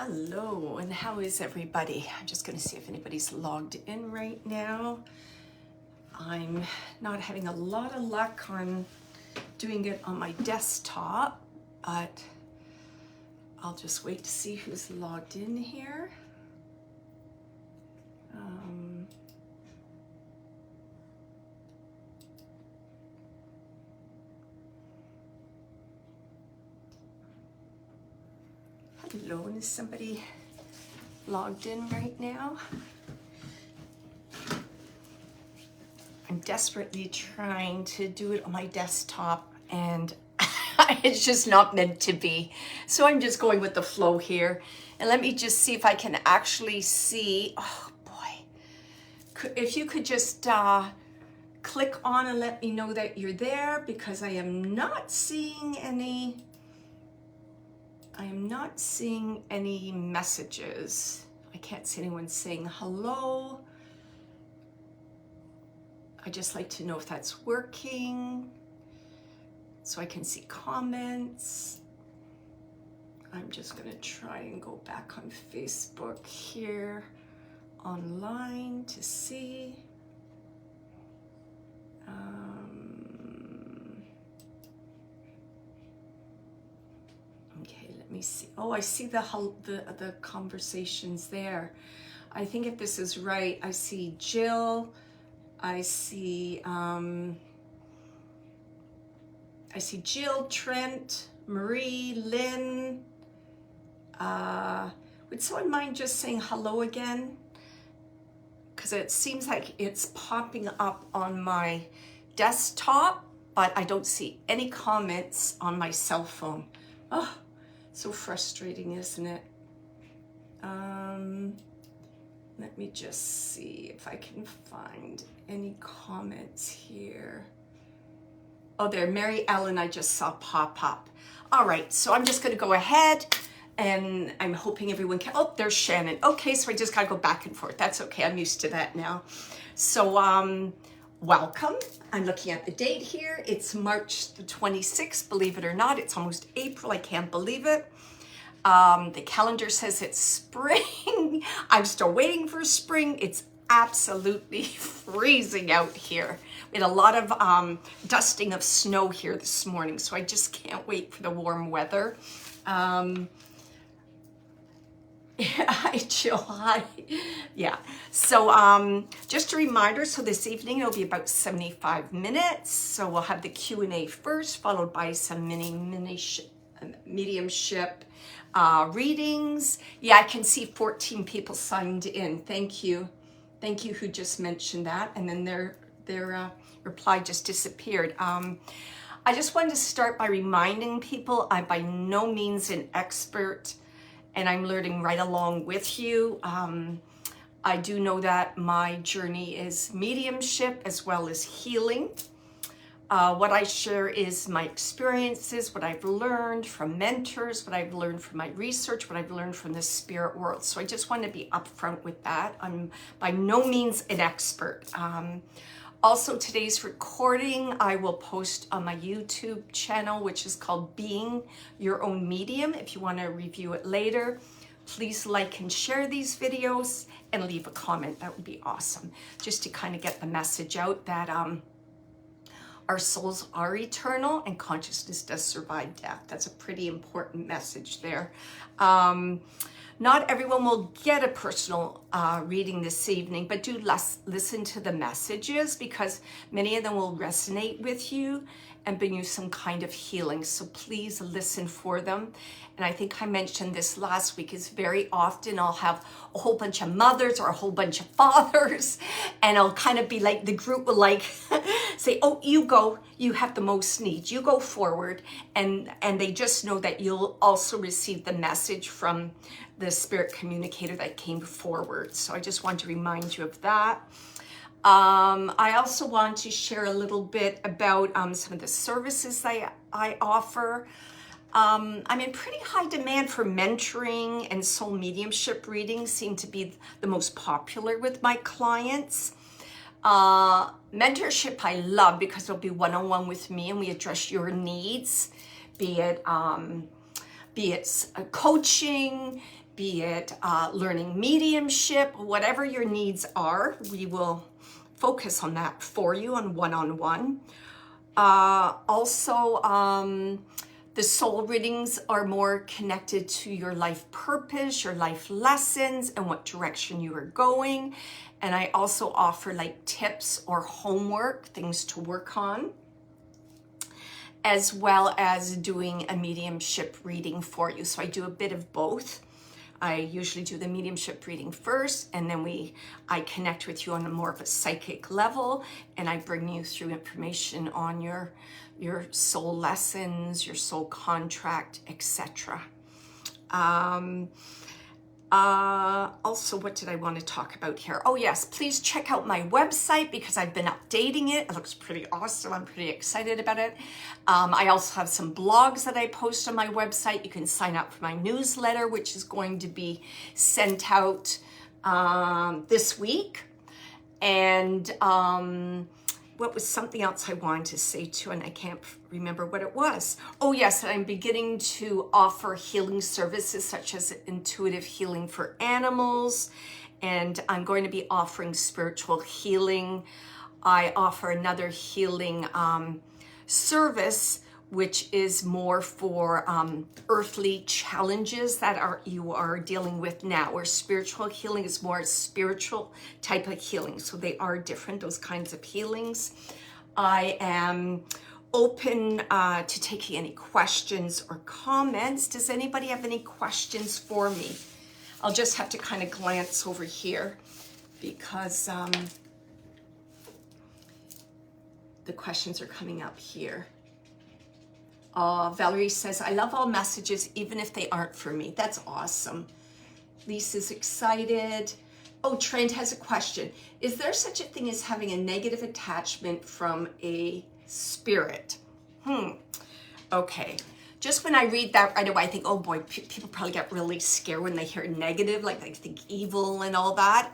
Hello, and how is everybody? I'm just going to see if anybody's logged in right now. I'm not having a lot of luck on doing it on my desktop, but I'll just wait to see who's logged in here. Hello, and is somebody logged in right now? I'm desperately trying to do it on my desktop and it's just not meant to be. So I'm just going with the flow here. And let me just see if I can actually see. Oh boy. If you could just click on and let me know that you're there, because I am not seeing any messages. I can't see anyone saying hello. I just like to know if that's working so I can see comments. I'm just gonna try and go back on Facebook here online to see. Okay, let me see. Oh, I see the conversations there. I think if this is right, I see Jill. I see Jill, Trent, Marie, Lynn. Would someone mind just saying hello again? Because it seems like it's popping up on my desktop, but I don't see any comments on my cell phone. Oh, so frustrating, isn't it? Let me just see if I can find any comments here. Oh, there, Mary Ellen, I just saw pop up. All right, so I'm just gonna go ahead and I'm hoping everyone can, oh, there's Shannon. Okay, so I just gotta go back and forth. That's okay, I'm used to that now. So, welcome. I'm looking at the date here. It's March the 26th, believe it or not. It's almost April, I can't believe it. The calendar says it's spring. I'm still waiting for spring. It's absolutely freezing out here. We had a lot of dusting of snow here this morning, so I just can't wait for the warm weather. Hi, Jill. Hi. Yeah. So just a reminder, so this evening it'll be about 75 minutes. So we'll have the Q&A first, followed by some mediumship readings. Yeah, I can see 14 people signed in. Thank you. Thank you who just mentioned that. And then their reply just disappeared. I just wanted to start by reminding people I'm by no means an expert, and I'm learning right along with you. I do know that my journey is mediumship as well as healing. What I share is my experiences, what I've learned from mentors, what I've learned from my research, what I've learned from the spirit world. So I just want to be upfront with that. I'm by no means an expert. Also, today's recording I will post on my YouTube channel, which is called Being Your Own Medium. If you want to review it later, please like and share these videos and leave a comment. That would be awesome. Just to kind of get the message out that our souls are eternal and consciousness does survive death. That's a pretty important message there. Not everyone will get a personal reading this evening, but do listen to the messages, because many of them will resonate with you and bring you some kind of healing. So please listen for them. And I think I mentioned this last week, is very often I'll have a whole bunch of mothers or a whole bunch of fathers, and I'll kind of be like, the group will like say, oh, you go, you have the most needs, you go forward. And they just know that you'll also receive the message from the spirit communicator that came forward. So I just want to remind you of that. I also want to share a little bit about some of the services I offer. I'm in pretty high demand for mentoring, and soul mediumship readings seem to be the most popular with my clients. Mentorship I love because it'll be one-on-one with me and we address your needs, be it coaching, be it learning mediumship, whatever your needs are, we will focus on that for you on one-on-one. Also, the soul readings are more connected to your life purpose, your life lessons, and what direction you are going. And I also offer like tips or homework, things to work on, as well as doing a mediumship reading for you. So I do a bit of both. I usually do the mediumship reading first, and then I connect with you on a more of a psychic level, and I bring you through information on your soul lessons, your soul contract, etc. Also, what did I want to talk about here? Oh yes, please check out my website because I've been updating it. It looks pretty awesome. I'm pretty excited about it. I also have some blogs that I post on my website. You can sign up for my newsletter, which is going to be sent out this week. And what was something else I wanted to say too, and I can't remember what it was. Oh yes, I'm beginning to offer healing services such as intuitive healing for animals, and I'm going to be offering spiritual healing. I offer another healing service, which is more for earthly challenges that you are dealing with now, where spiritual healing is more spiritual type of healing. So they are different, those kinds of healings. I am open to taking any questions or comments. Does anybody have any questions for me? I'll just have to kind of glance over here because the questions are coming up here. Valerie says, I love all messages, even if they aren't for me. That's awesome. Lisa's excited. Oh, Trent has a question. Is there such a thing as having a negative attachment from a spirit? Okay. Just when I read that right away, I think, oh boy, people probably get really scared when they hear negative, like they think evil and all that.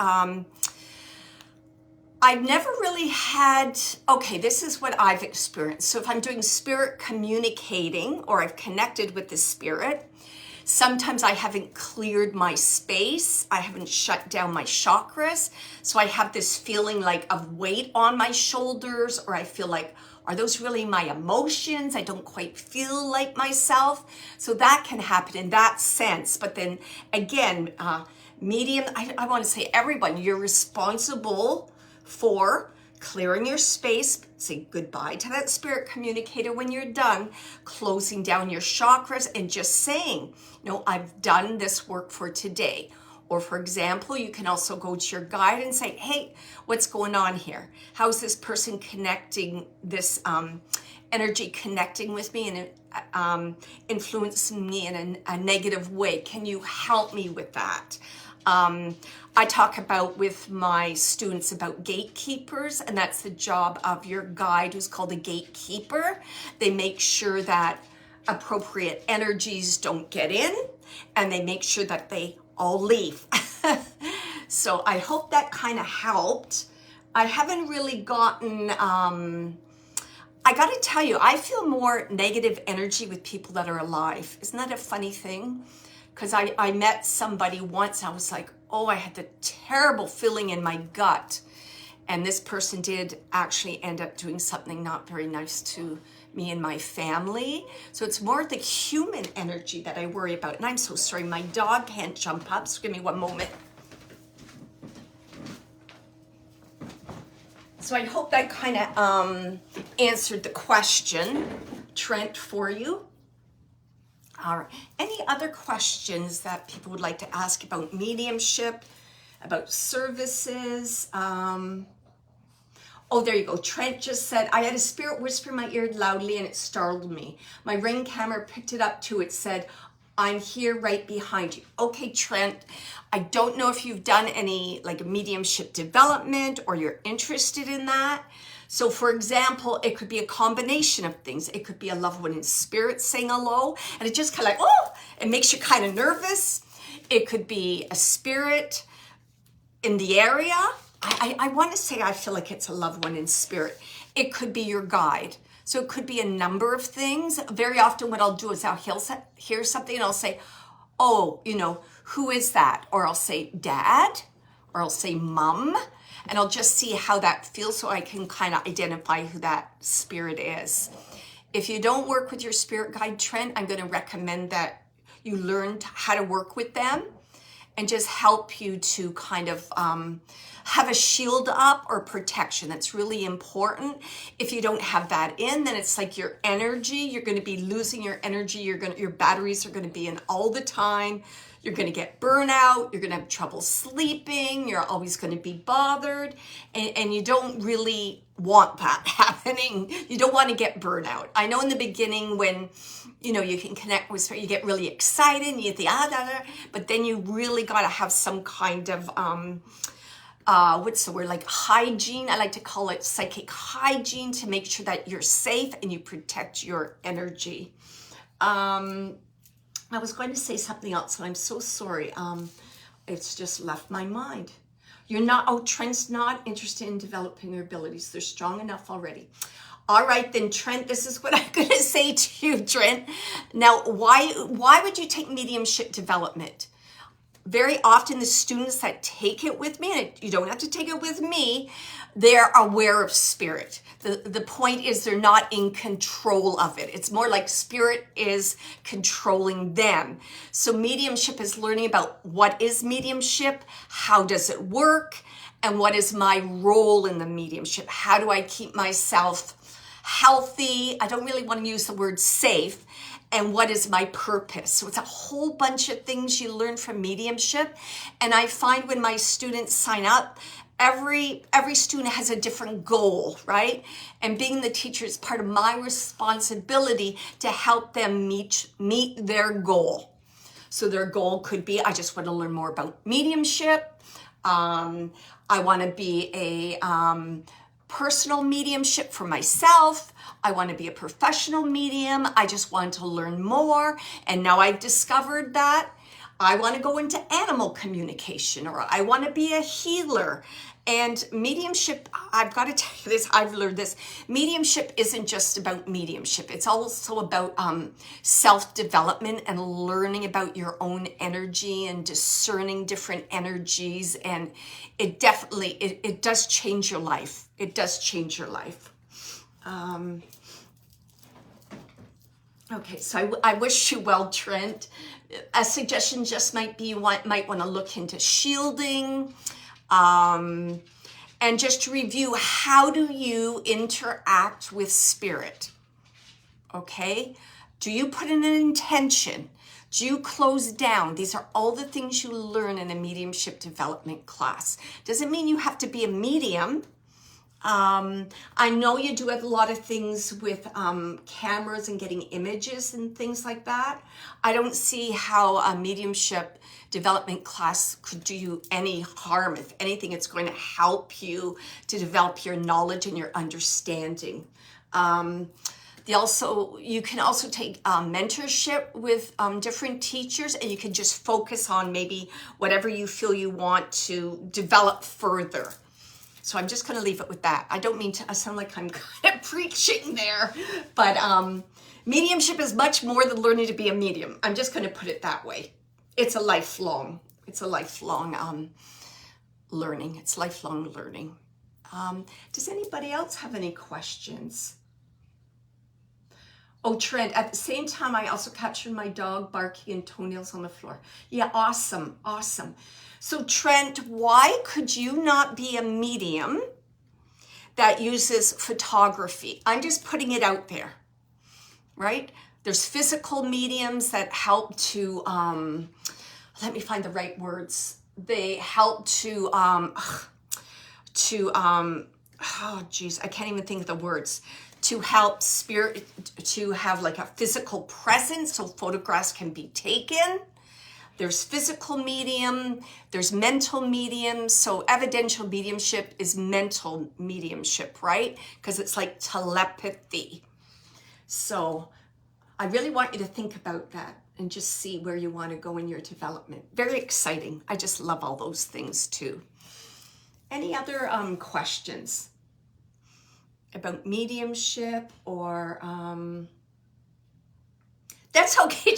I've never really had, okay, this is what I've experienced. So if I'm doing spirit communicating or I've connected with the spirit, sometimes I haven't cleared my space. I haven't shut down my chakras. So I have this feeling like of weight on my shoulders, or I feel like, are those really my emotions? I don't quite feel like myself. So that can happen in that sense. But then again, medium, I want to say everyone, you're responsible for clearing your space, say goodbye to that spirit communicator when you're done, closing down your chakras and just saying, I've done this work for today. Or for example, you can also go to your guide and say, hey, what's going on here? How's this person connecting, this energy connecting with me and influencing me in a negative way? Can you help me with that? I talk about with my students about gatekeepers, and that's the job of your guide who's called a gatekeeper. They make sure that appropriate energies don't get in, and they make sure that they all leave. So I hope that kind of helped. I haven't really gotten, I got to tell you, I feel more negative energy with people that are alive. Isn't that a funny thing? Because I met somebody once, I was like, oh, I had the terrible feeling in my gut. And this person did actually end up doing something not very nice to me and my family. So it's more the human energy that I worry about. And I'm so sorry, my dog can't jump up, so give me one moment. So I hope that kind of answered the question, Trent, for you. All right. Any other questions that people would like to ask about mediumship, about services? Oh, there you go. Trent just said, I had a spirit whisper in my ear loudly and it startled me. My Ring camera picked it up too. It said, I'm here right behind you. Okay, Trent, I don't know if you've done any like mediumship development or you're interested in that. So for example, it could be a combination of things. It could be a loved one in spirit saying hello, and it just kind of like, oh, it makes you kind of nervous. It could be a spirit in the area. I want to say I feel like it's a loved one in spirit. It could be your guide. So it could be a number of things. Very often what I'll do is I'll hear something and I'll say, oh, who is that? Or I'll say dad, or I'll say mom, and I'll just see how that feels so I can kind of identify who that spirit is. If you don't work with your spirit guide, Trent, I'm going to recommend that you learn how to work with them and just help you to kind of have a shield up or protection. That's really important. If you don't have that in, then it's like your energy, you're going to be losing your energy. Your batteries are going to be in all the time. You're going to get burnout. You're going to have trouble sleeping. You're always going to be bothered. And you don't really want that happening. You don't want to get burnout. I know in the beginning when, you can connect with, you get really excited and you think, but then you really got to have some kind of, what's the word, like hygiene. I like to call it psychic hygiene to make sure that you're safe and you protect your energy. I was going to say something else, and I'm so sorry. It's just left my mind. Trent's not interested in developing your abilities. They're strong enough already. All right, then, Trent, this is what I'm going to say to you, Trent. Now, why would you take mediumship development? Very often the students that take it with me, and you don't have to take it with me, they're aware of spirit. The point is they're not in control of it. It's more like spirit is controlling them. So mediumship is learning about what is mediumship, how does it work, and what is my role in the mediumship? How do I keep myself healthy? I don't really want to use the word safe. And what is my purpose? So it's a whole bunch of things you learn from mediumship. And I find when my students sign up, every student has a different goal, right? And being the teacher is part of my responsibility to help them meet their goal. So their goal could be, I just want to learn more about mediumship. I want to be a personal mediumship for myself. I want to be a professional medium. I just want to learn more. And now I've discovered that I want to go into animal communication, or I want to be a healer. And mediumship, I've got to tell you this, I've learned this. Mediumship isn't just about mediumship. It's also about self-development and learning about your own energy and discerning different energies. And it definitely, it does change your life. It does change your life. Okay, so I wish you well, Trent. A suggestion just might be you might want to look into shielding. And just to review, how do you interact with spirit? Okay? Do you put in an intention? Do you close down? These are all the things you learn in a mediumship development class. Doesn't mean you have to be a medium. I know you do a lot of things with cameras and getting images and things like that. I don't see how a mediumship development class could do you any harm. If anything, it's going to help you to develop your knowledge and your understanding. You can also take mentorship with different teachers, and you can just focus on maybe whatever you feel you want to develop further. So I'm just going to leave it with that. I don't mean to, I sound like I'm kind of preaching there, but mediumship is much more than learning to be a medium. I'm just going to put it that way. It's a lifelong learning. It's lifelong learning. Does anybody else have any questions? Oh, Trent, at the same time, I also captured my dog barking and toenails on the floor. Yeah, awesome, awesome. So Trent, why could you not be a medium that uses photography? I'm just putting it out there, right? There's physical mediums that help to, let me find the right words. They help to, oh geez, I can't even think of the words. To help spirit, to have like a physical presence so photographs can be taken. There's physical medium, there's mental medium. So evidential mediumship is mental mediumship, right? Because it's like telepathy. So I really want you to think about that and just see where you want to go in your development. Very exciting. I just love all those things too. Any other questions about mediumship or That's okay,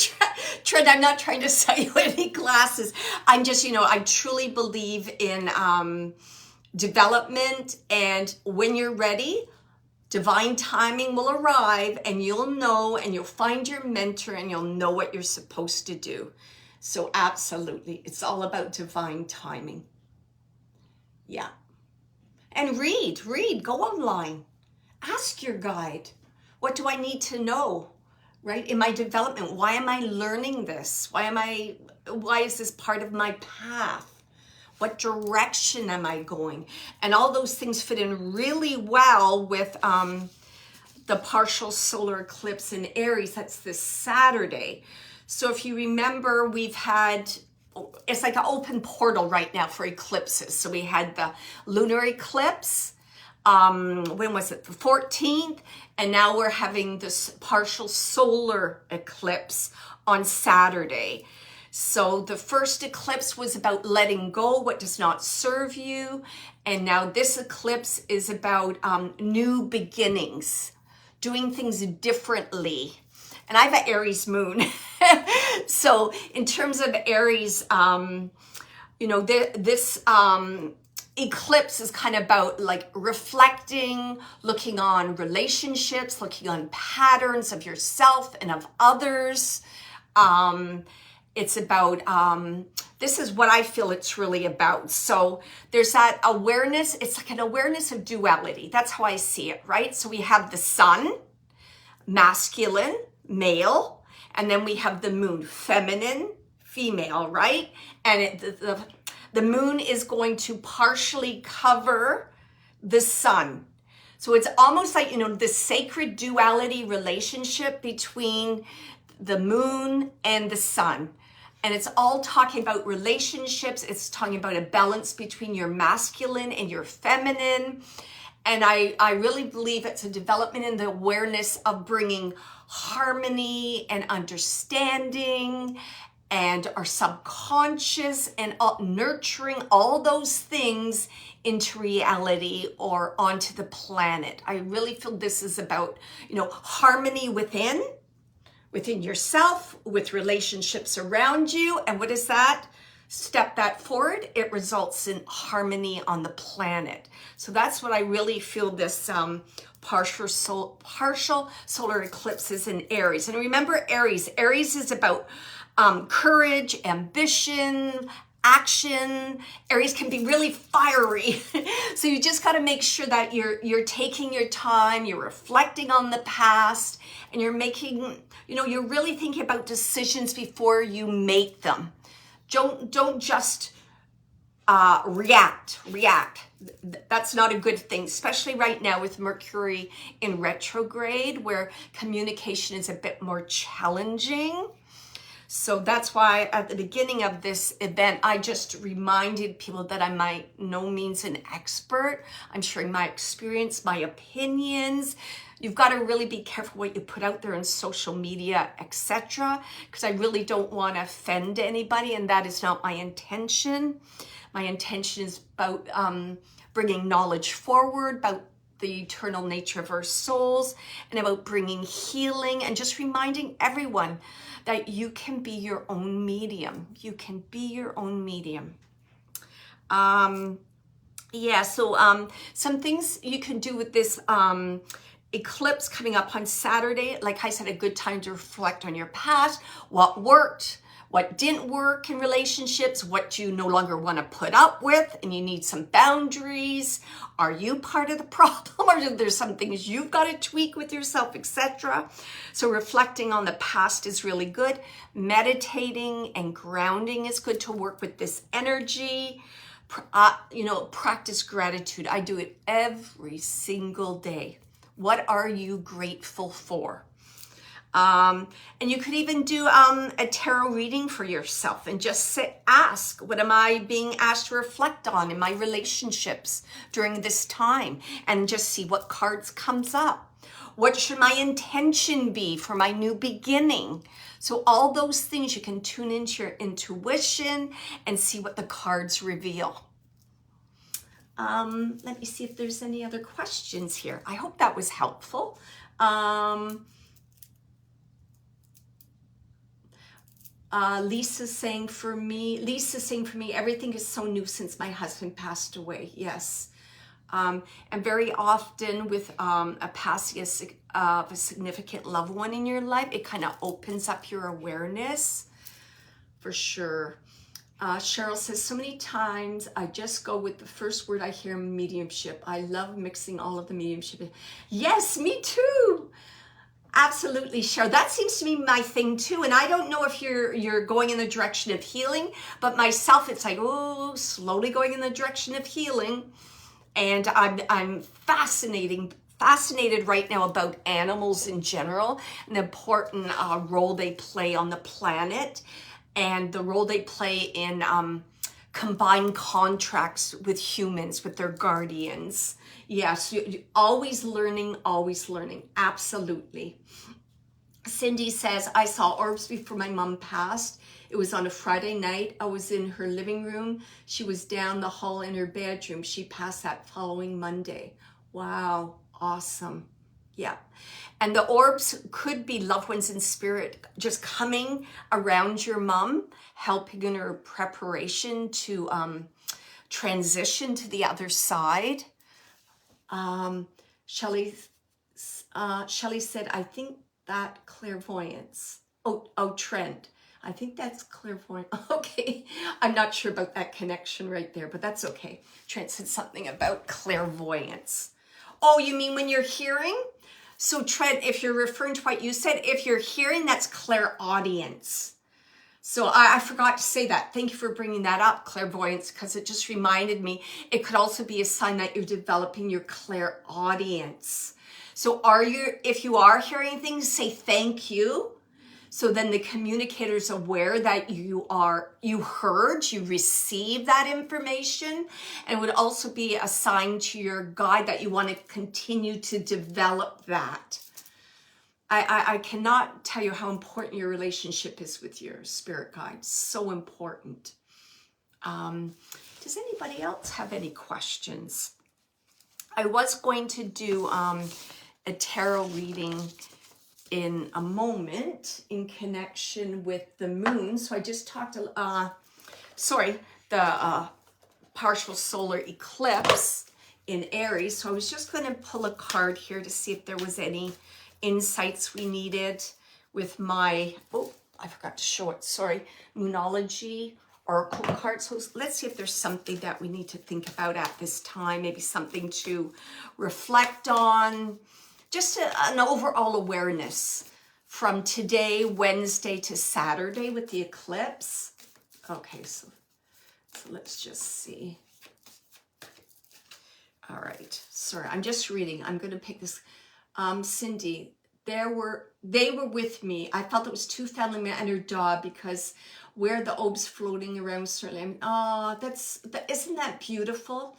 Trent. I'm not trying to sell you any glasses. I'm just, I truly believe in development, and when you're ready, divine timing will arrive, and you'll know, and you'll find your mentor, and you'll know what you're supposed to do. So absolutely, it's all about divine timing. Yeah. And read, go online. Ask your guide, what do I need to know, right? In my development, why am I learning this? Why is this part of my path? What direction am I going? And all those things fit in really well with the partial solar eclipse in Aries. That's this Saturday. So if you remember, it's like an open portal right now for eclipses. So we had the lunar eclipse, when was it? The 14th. And now we're having this partial solar eclipse on Saturday. So the first eclipse was about letting go what does not serve you. And now this eclipse is about new beginnings, doing things differently. And I have an Aries moon. So in terms of Aries, this eclipse is kind of about like reflecting, looking on relationships, looking on patterns of yourself and of others. It's about, this is what I feel it's really about. So there's that awareness. It's like an awareness of duality. That's how I see it, right? So we have the sun, masculine, male, and then we have the moon, feminine, female, right? And the moon is going to partially cover the sun. So it's almost like, the sacred duality relationship between the moon and the sun. And it's all talking about relationships. It's talking about a balance between your masculine and your feminine. And I really believe it's a development in the awareness of bringing harmony and understanding and our subconscious and nurturing all those things into reality or onto the planet. I really feel this is about, harmony within yourself, with relationships around you. And what is that? Step that forward, it results in harmony on the planet. So that's what I really feel this partial solar eclipse is in Aries. And remember, Aries is about courage, ambition, action. Aries can be really fiery. So you just got to make sure that you're taking your time, you're reflecting on the past, and you're making, you're really thinking about decisions before you make them. Don't just react. That's not a good thing, especially right now with Mercury in retrograde, where communication is a bit more challenging. So that's why at the beginning of this event, I just reminded people that I'm by no means an expert. I'm sharing my experience, my opinions. You've got to really be careful what you put out there on social media, etc., because I really don't want to offend anybody, and that is not my intention. My intention is about bringing knowledge forward, about the eternal nature of our souls, and about bringing healing, and just reminding everyone that you can be your own medium. You can be your own medium. So some things you can do with this eclipse coming up on Saturday. Like I said, a good time to reflect on your past, what worked, what didn't work in relationships, what you no longer want to put up with, and you need some boundaries. Are you part of the problem, or there's some things you've got to tweak with yourself, etc.? So reflecting on the past is really good. Meditating and grounding is good to work with this energy. Practice gratitude. I do it every single day. What are you grateful for? And you could even do a tarot reading for yourself and just ask, what am I being asked to reflect on in my relationships during this time? And just see what cards comes up. What should my intention be for my new beginning? So all those things, you can tune into your intuition and see what the cards reveal. Let me see if there's any other questions here. I hope that was helpful. Lisa's saying for me, everything is so new since my husband passed away. Yes. And very often with a passing of a significant loved one in your life, it kind of opens up your awareness, for sure. Cheryl says, so many times I just go with the first word I hear, mediumship. I love mixing all of the mediumship. Yes, me too. Absolutely, Cheryl. That seems to be my thing too. And I don't know if you're going in the direction of healing, but myself, it's like, oh, slowly going in the direction of healing. And I'm fascinated right now about animals in general, and the important role they play on the planet, and the role they play in combined contracts with humans, with their guardians. Yes, always learning, absolutely. Cindy says, I saw orbs before my mom passed. It was on a Friday night. I was in her living room. She was down the hall in her bedroom. She passed that following Monday. Wow, awesome. Yeah. And the orbs could be loved ones in spirit just coming around your mom, helping in her preparation to transition to the other side. Shelley said, I think that clairvoyance. Oh, Trent. I think that's clairvoyant. Okay. I'm not sure about that connection right there, but that's okay. Trent said something about clairvoyance. Oh, you mean when you're hearing? So Trent, if you're referring to what you said, if you're hearing, that's clairaudience. So I forgot to say that. Thank you for bringing that up, clairvoyance, because it just reminded me. It could also be a sign that you're developing your clairaudience. So if you are hearing things, say thank you. So then the communicator's aware that you heard, you received that information, and it would also be a sign to your guide that you want to continue to develop that. I cannot tell you how important your relationship is with your spirit guide. So important. Does anybody else have any questions? I was going to do a tarot reading in a moment in connection with the moon. So I just talked, the partial solar eclipse in Aries. So I was just going to pull a card here to see if there was any insights we needed with my, I forgot to show it, Moonology Oracle card. So let's see if there's something that we need to think about at this time, maybe something to reflect on, just an overall awareness from today, Wednesday to Saturday with the eclipse. Okay, so let's just see. All right, sorry, I'm just reading. I'm going to pick this. Cindy, they were with me. I felt it was two family members and her dog because where the orbs floating around certainly. Oh, isn't that beautiful?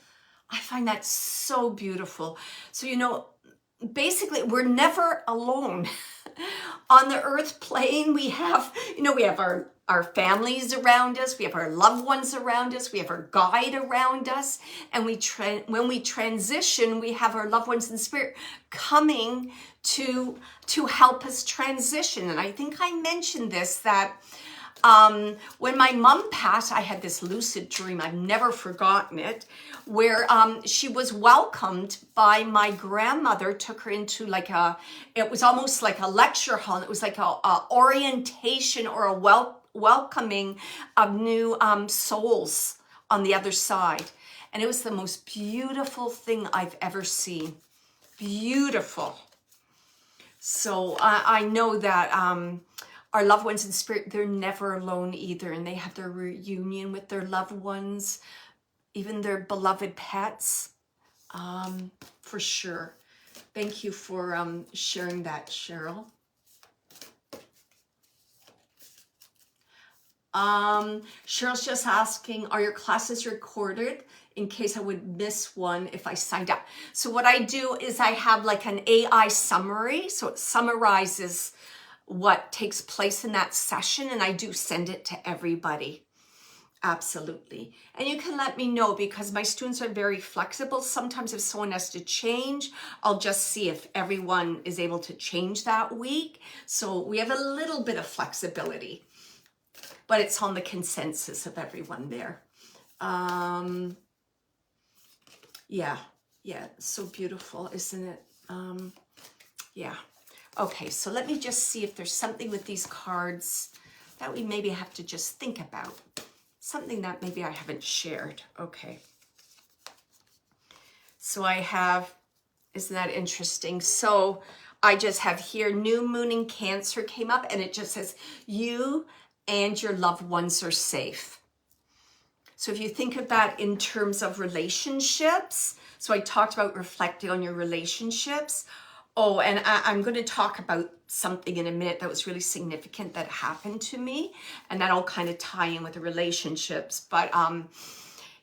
I find that so beautiful. So, basically, we're never alone. On the earth plane, we have our families around us, we have our loved ones around us, we have our guide around us, and when we transition, we have our loved ones in spirit coming to help us transition. And I think I mentioned this, that when my mom passed, I had this lucid dream. I've never forgotten it, where she was welcomed by my grandmother, took her into it was almost like a lecture hall. It was like a orientation or a welcoming of new souls on the other side. And it was the most beautiful thing I've ever seen. Beautiful. So I know that our loved ones in spirit, they're never alone either. And they have their reunion with their loved ones, even their beloved pets, for sure. Thank you for sharing that, Cheryl. Cheryl's just asking, are your classes recorded in case I would miss one if I signed up? So what I do is I have like an AI summary. So it summarizes what takes place in that session, and I do send it to everybody. Absolutely. And you can let me know, because my students are very flexible. Sometimes if someone has to change, I'll just see if everyone is able to change that week. So we have a little bit of flexibility. but it's on the consensus of everyone there. Yeah, so beautiful, isn't it? Yeah. Okay, so let me just see if there's something with these cards that we maybe have to just think about. Something that maybe I haven't shared. Okay. So I have, isn't that interesting? So I just have here, new moon in Cancer came up, and it just says, you and your loved ones are safe. So if you think of that in terms of relationships, so I talked about reflecting on your relationships. Oh, and I'm going to talk about something in a minute that was really significant that happened to me, and that'll kind of tie in with the relationships. But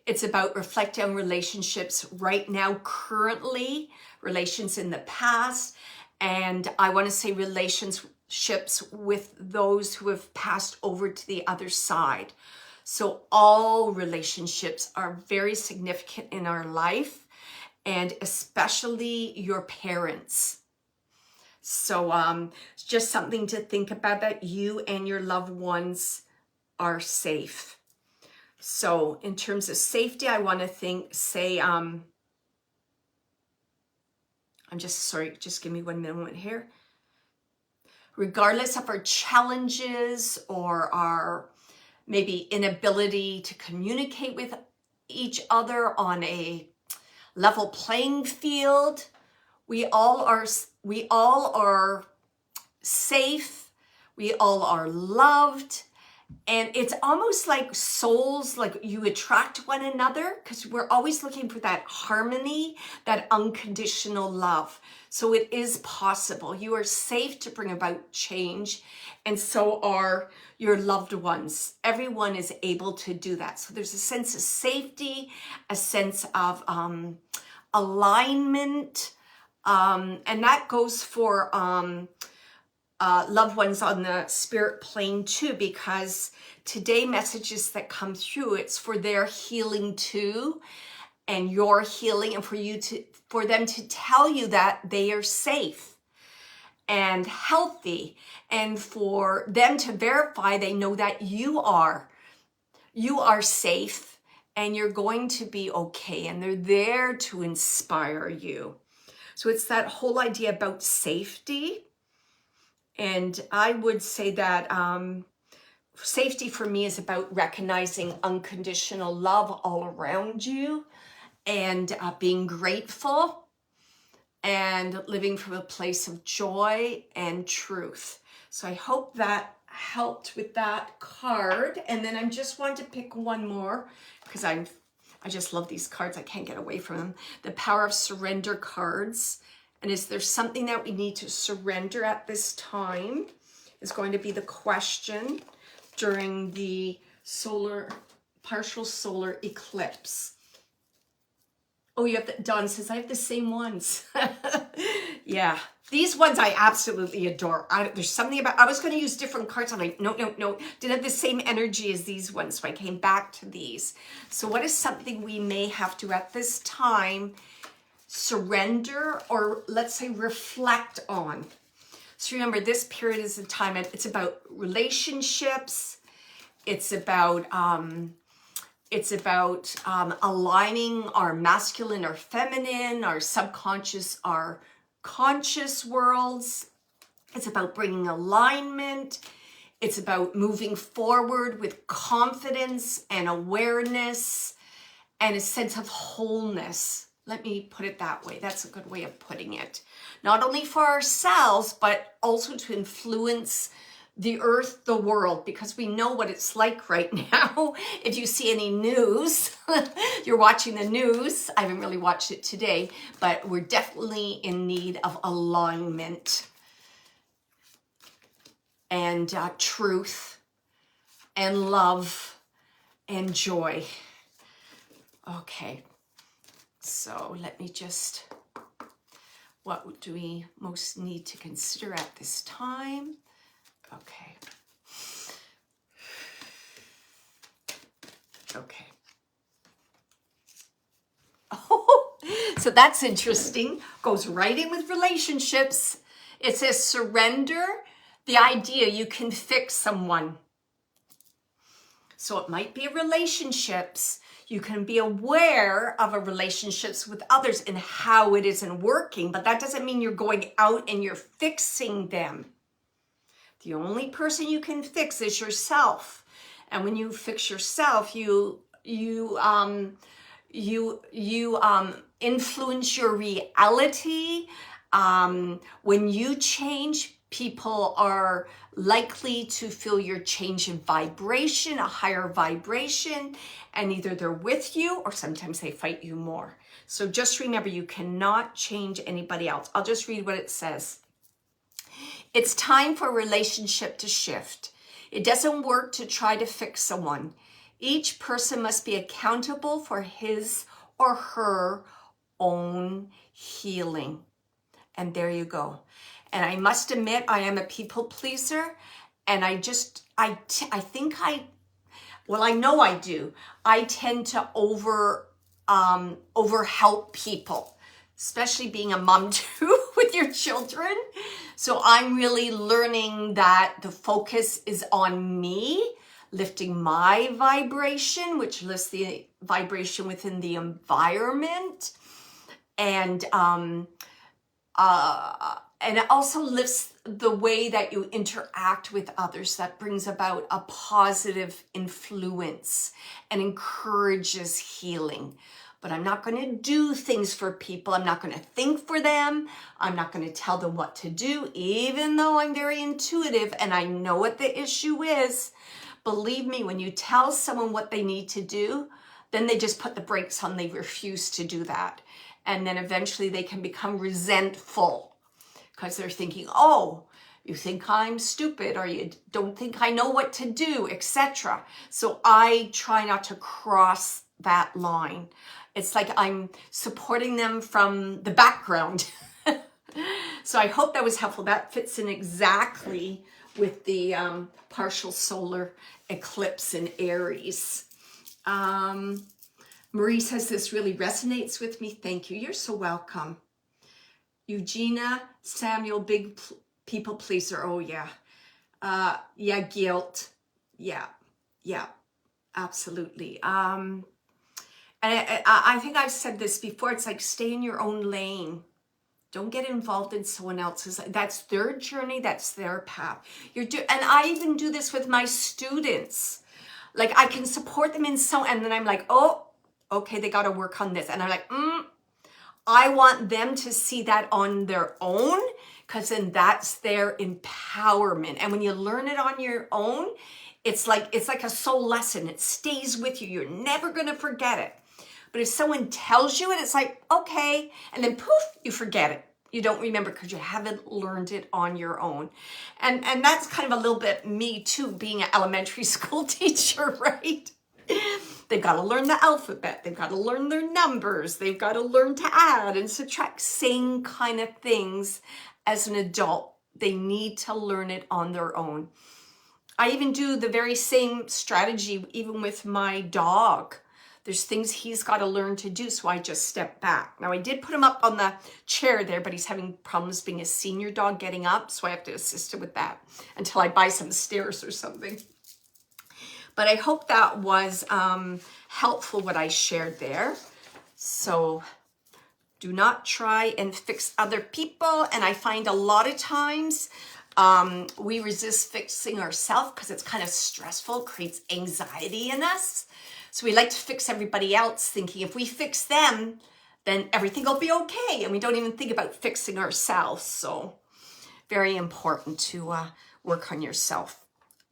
it's about reflecting on relationships right now, currently, relations in the past, and I want to say relationships with those who have passed over to the other side. So all relationships are very significant in our life, and especially your parents. So it's just something to think about, that you and your loved ones are safe. So in terms of safety, I want to say, I'm just sorry, just give me 1 moment here. Regardless of our challenges or our maybe inability to communicate with each other on a level playing field, we all are safe, we all are loved, and it's almost like souls, like you attract one another, because we're always looking for that harmony, that unconditional love. So it is possible. You are safe to bring about change, and so are your loved ones. Everyone is able to do that. So there's a sense of safety, a sense of alignment, and that goes for loved ones on the spirit plane too, because today messages that come through, it's for their healing too, and your healing, and for them to tell you that they are safe and healthy, and for them to verify they know that you are safe and you're going to be okay, and they're there to inspire you. So it's that whole idea about safety. And I would say that safety for me is about recognizing unconditional love all around you, and being grateful and living from a place of joy and truth. So I hope that helped with that card. And then I just want to pick one more, because I just love these cards. I can't get away from them. The Power of Surrender cards. And is there something that we need to surrender at this time? Is going to be the question during the partial solar eclipse. Oh, you have the, Dawn says, I have the same ones. Yeah, these ones I absolutely adore. There's something about, I was going to use different cards. I'm like, no, didn't have the same energy as these ones. So I came back to these. So what is something we may have to, at this time, surrender, or let's say reflect on? So remember, this period is a time, it's about relationships. It's about aligning our masculine or feminine, our subconscious, our conscious worlds. It's about bringing alignment. It's about moving forward with confidence and awareness and a sense of wholeness. Let me put it that way. That's a good way of putting it. Not only for ourselves, but also to influence the earth, the world, because we know what it's like right now. If you see any news, you're watching the news. I haven't really watched it today, but we're definitely in need of alignment and truth and love and joy. Okay, so let me just, what do we most need to consider at this time? Okay. Okay. Oh, so that's interesting. Goes right in with relationships. It says surrender. The idea you can fix someone. So it might be relationships. You can be aware of a relationships with others and how it isn't working, but that doesn't mean you're going out and you're fixing them. The only person you can fix is yourself. And when you fix yourself, you influence your reality. When you change, people are likely to feel your change in vibration, a higher vibration, and either they're with you or sometimes they fight you more. So just remember, you cannot change anybody else. I'll just read what it says. It's time for a relationship to shift. It doesn't work to try to fix someone. Each person must be accountable for his or her own healing. And there you go. And I must admit, I am a people pleaser. And I know I do. I tend to over help people, especially being a mom too with your children. So I'm really learning that the focus is on me, lifting my vibration, which lifts the vibration within the environment. And it also lifts the way that you interact with others. That brings about a positive influence and encourages healing. But I'm not going to do things for people. I'm not going to think for them. I'm not going to tell them what to do, even though I'm very intuitive and I know what the issue is. Believe me, when you tell someone what they need to do, then they just put the brakes on. They refuse to do that. And then eventually they can become resentful because they're thinking, oh, you think I'm stupid, or you don't think I know what to do, etc. So I try not to cross that line. It's like I'm supporting them from the background. So I hope that was helpful. That fits in exactly with the partial solar eclipse in Aries. Marie says this really resonates with me. Thank you. You're so welcome. Eugenia Samuel, big people pleaser. Oh yeah. Yeah, guilt. Yeah, absolutely. And I think I've said this before. It's like, stay in your own lane. Don't get involved in someone else's. That's their journey. That's their path. And I even do this with my students. Like, I can support them in and then I'm like, oh, okay, they got to work on this. And I'm like, I want them to see that on their own, because then that's their empowerment. And when you learn it on your own, it's like a soul lesson. It stays with you. You're never going to forget it. But if someone tells you it, it's like, okay, and then poof, you forget it. You don't remember because you haven't learned it on your own. And that's kind of a little bit me too, being an elementary school teacher, right? They've got to learn the alphabet. They've got to learn their numbers. They've got to learn to add and subtract, same kind of things as an adult. They need to learn it on their own. I even do the very same strategy even with my dog. There's things he's got to learn to do, so I just step back. Now, I did put him up on the chair there, but he's having problems being a senior dog getting up, so I have to assist him with that until I buy some stairs or something. But I hope that was helpful, what I shared there. So do not try and fix other people. And I find a lot of times we resist fixing ourselves because it's kind of stressful, creates anxiety in us. So we like to fix everybody else, thinking if we fix them, then everything will be okay. And we don't even think about fixing ourselves. So very important to work on yourself.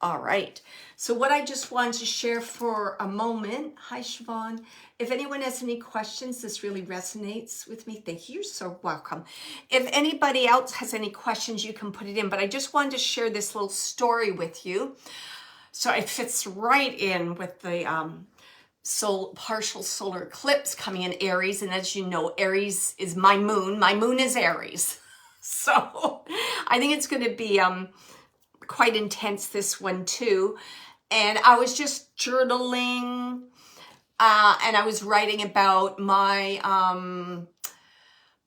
All right. So what I just wanted to share for a moment. Hi, Siobhan. If anyone has any questions, this really resonates with me. Thank you. You're so welcome. If anybody else has any questions, you can put it in. But I just wanted to share this little story with you. So it fits right in with the partial solar eclipse coming in Aries. And as you know, Aries is my moon. My moon is Aries. So I think it's going to be quite intense, this one too. And I was just journaling and I was writing about my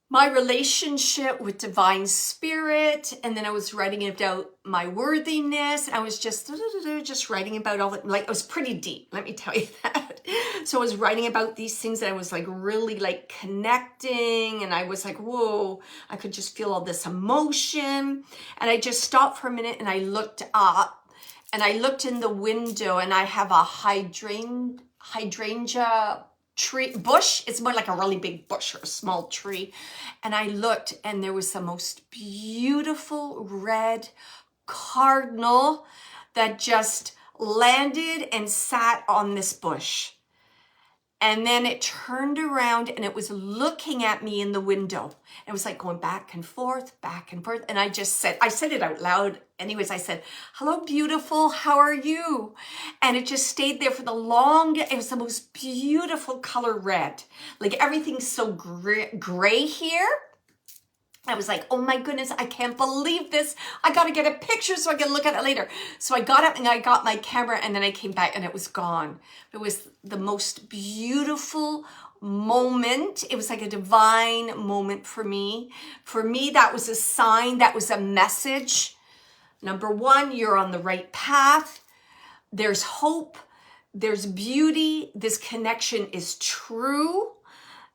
my relationship with divine spirit, and then I was writing about my worthiness. I was just writing about all it, like it was pretty deep, let me tell you that. So I was writing about these things that I was like really like connecting, and I was like, whoa, I could just feel all this emotion. And I just stopped for a minute and I looked up and I looked in the window, and I have a hydrangea tree bush. It's more like a really big bush or a small tree. And I looked, and there was the most beautiful red cardinal that just landed and sat on this bush. And then it turned around and it was looking at me in the window. It was like going back and forth, back and forth. And I said it out loud. Anyways, I said, hello, beautiful, how are you? And it just stayed there for it was the most beautiful color red. Like everything's so gray here. I was like, oh my goodness, I can't believe this. I got to get a picture so I can look at it later. So I got up and I got my camera, and then I came back and it was gone. It was the most beautiful moment. It was like a divine moment for me. For me, that was a sign, that was a message. Number one, you're on the right path. There's hope. There's beauty. This connection is true.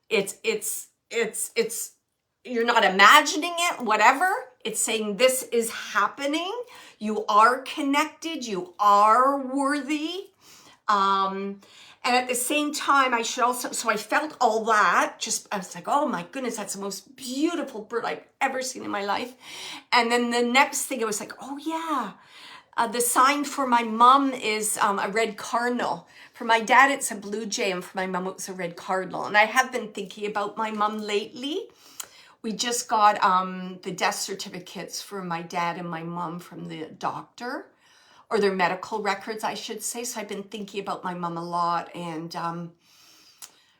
It's you're not imagining it, whatever. It's saying this is happening. You are connected. You are worthy. And at the same time, I felt all that. I was like, oh my goodness, that's the most beautiful bird I've ever seen in my life. And then the next thing, I was like, oh yeah. The sign for my mom is a red cardinal. For my dad, it's a blue jay. And for my mom, it's a red cardinal. And I have been thinking about my mom lately. We just got the death certificates for my dad and my mom from the doctor, or their medical records, I should say. So I've been thinking about my mom a lot, and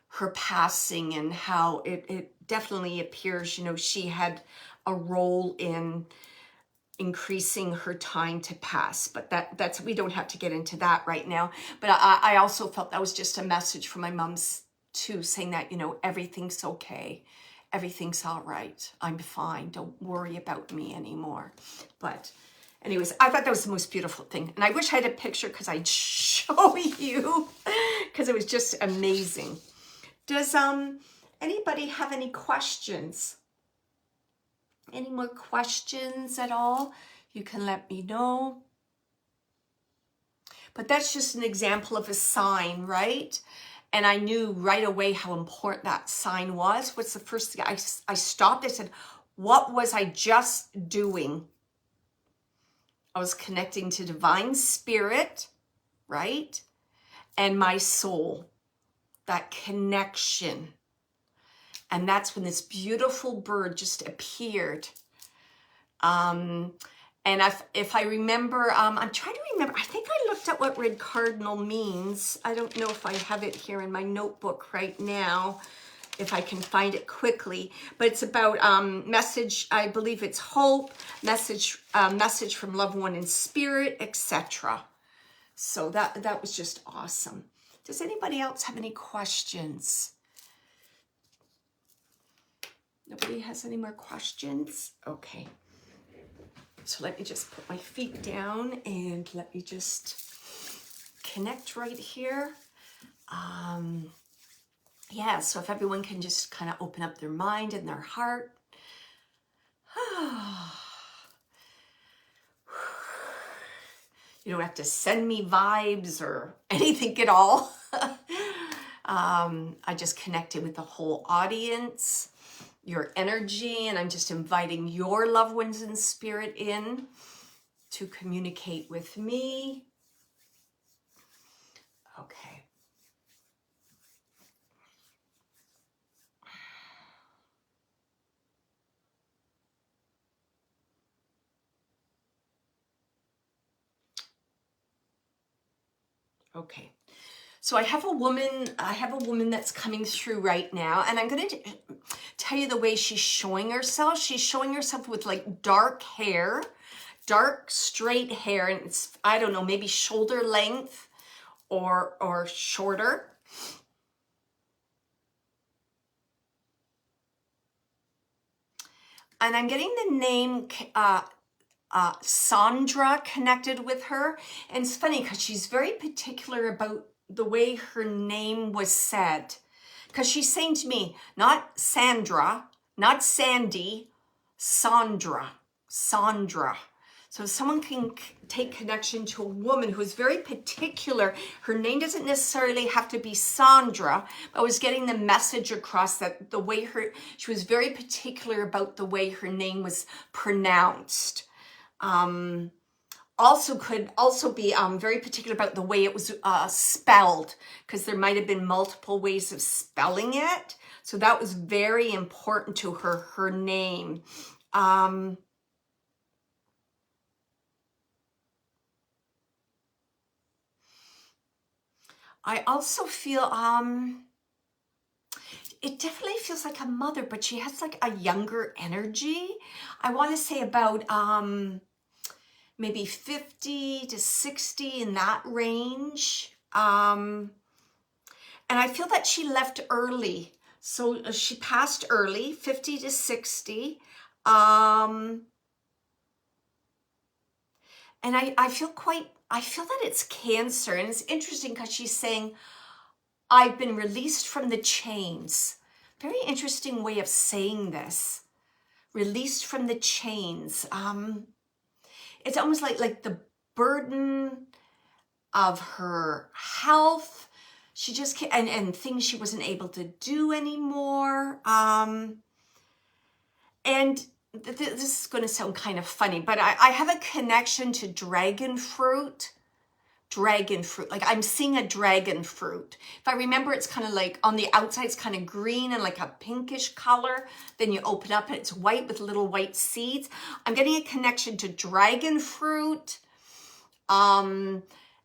her passing, and how it definitely appears, she had a role in increasing her time to pass. But that's we don't have to get into that right now. But I also felt that was just a message from my mom's too, saying that, everything's okay. Everything's all right. I'm fine. Don't worry about me anymore. But anyways, I thought that was the most beautiful thing. And I wish I had a picture because I'd show you, because it was just amazing. Does anybody have any questions? Any more questions at all? You can let me know. But that's just an example of a sign, right? And I knew right away how important that sign was. What's the first thing? I stopped. I said, what was I just doing? I was connecting to divine spirit, right? And my soul, that connection. And that's when this beautiful bird just appeared. And if I remember, I'm trying to remember, I think I looked at what red cardinal means. I don't know if I have it here in my notebook right now, if I can find it quickly. But it's about message, I believe it's hope, message from loved one in spirit, etc. So that was just awesome. Does anybody else have any questions? Nobody has any more questions? Okay. So let me just put my feet down and let me just connect right here. Yeah, so if everyone can just kind of open up their mind and their heart. You don't have to send me vibes or anything at all. I just connected with the whole audience, your energy, and I'm just inviting your loved ones in spirit in to communicate with me. Okay. Okay. So I have a woman that's coming through right now, and I'm going to tell you the way she's showing herself. She's showing herself with like dark hair, dark straight hair, and it's, I don't know, maybe shoulder length or shorter. And I'm getting the name Sandra connected with her. And it's funny because she's very particular about the way her name was said. Because she's saying to me, not Sandra, not Sandy, Sandra, Sandra. So someone can take connection to a woman who's very particular. Her name doesn't necessarily have to be Sandra, but I was getting the message across that the way she was very particular about the way her name was pronounced. Also could also be very particular about the way it was spelled, because there might have been multiple ways of spelling it. So that was very important to her name. I also feel, it definitely feels like a mother, but she has like a younger energy. I want to say about maybe 50 to 60 in that range. And I feel that she left early. So she passed early, 50 to 60. And I feel that it's Cancer. And it's interesting because she's saying, I've been released from the chains. Very interesting way of saying this. Released from the chains. It's almost like the burden of her health. She just can't, and things she wasn't able to do anymore. And this is going to sound kind of funny, but I have a connection to dragon fruit. Dragon fruit, like I'm seeing a dragon fruit. If I remember, it's kind of like on the outside, it's kind of green and like a pinkish color. Then you open up and it's white with little white seeds. I'm getting a connection to dragon fruit. And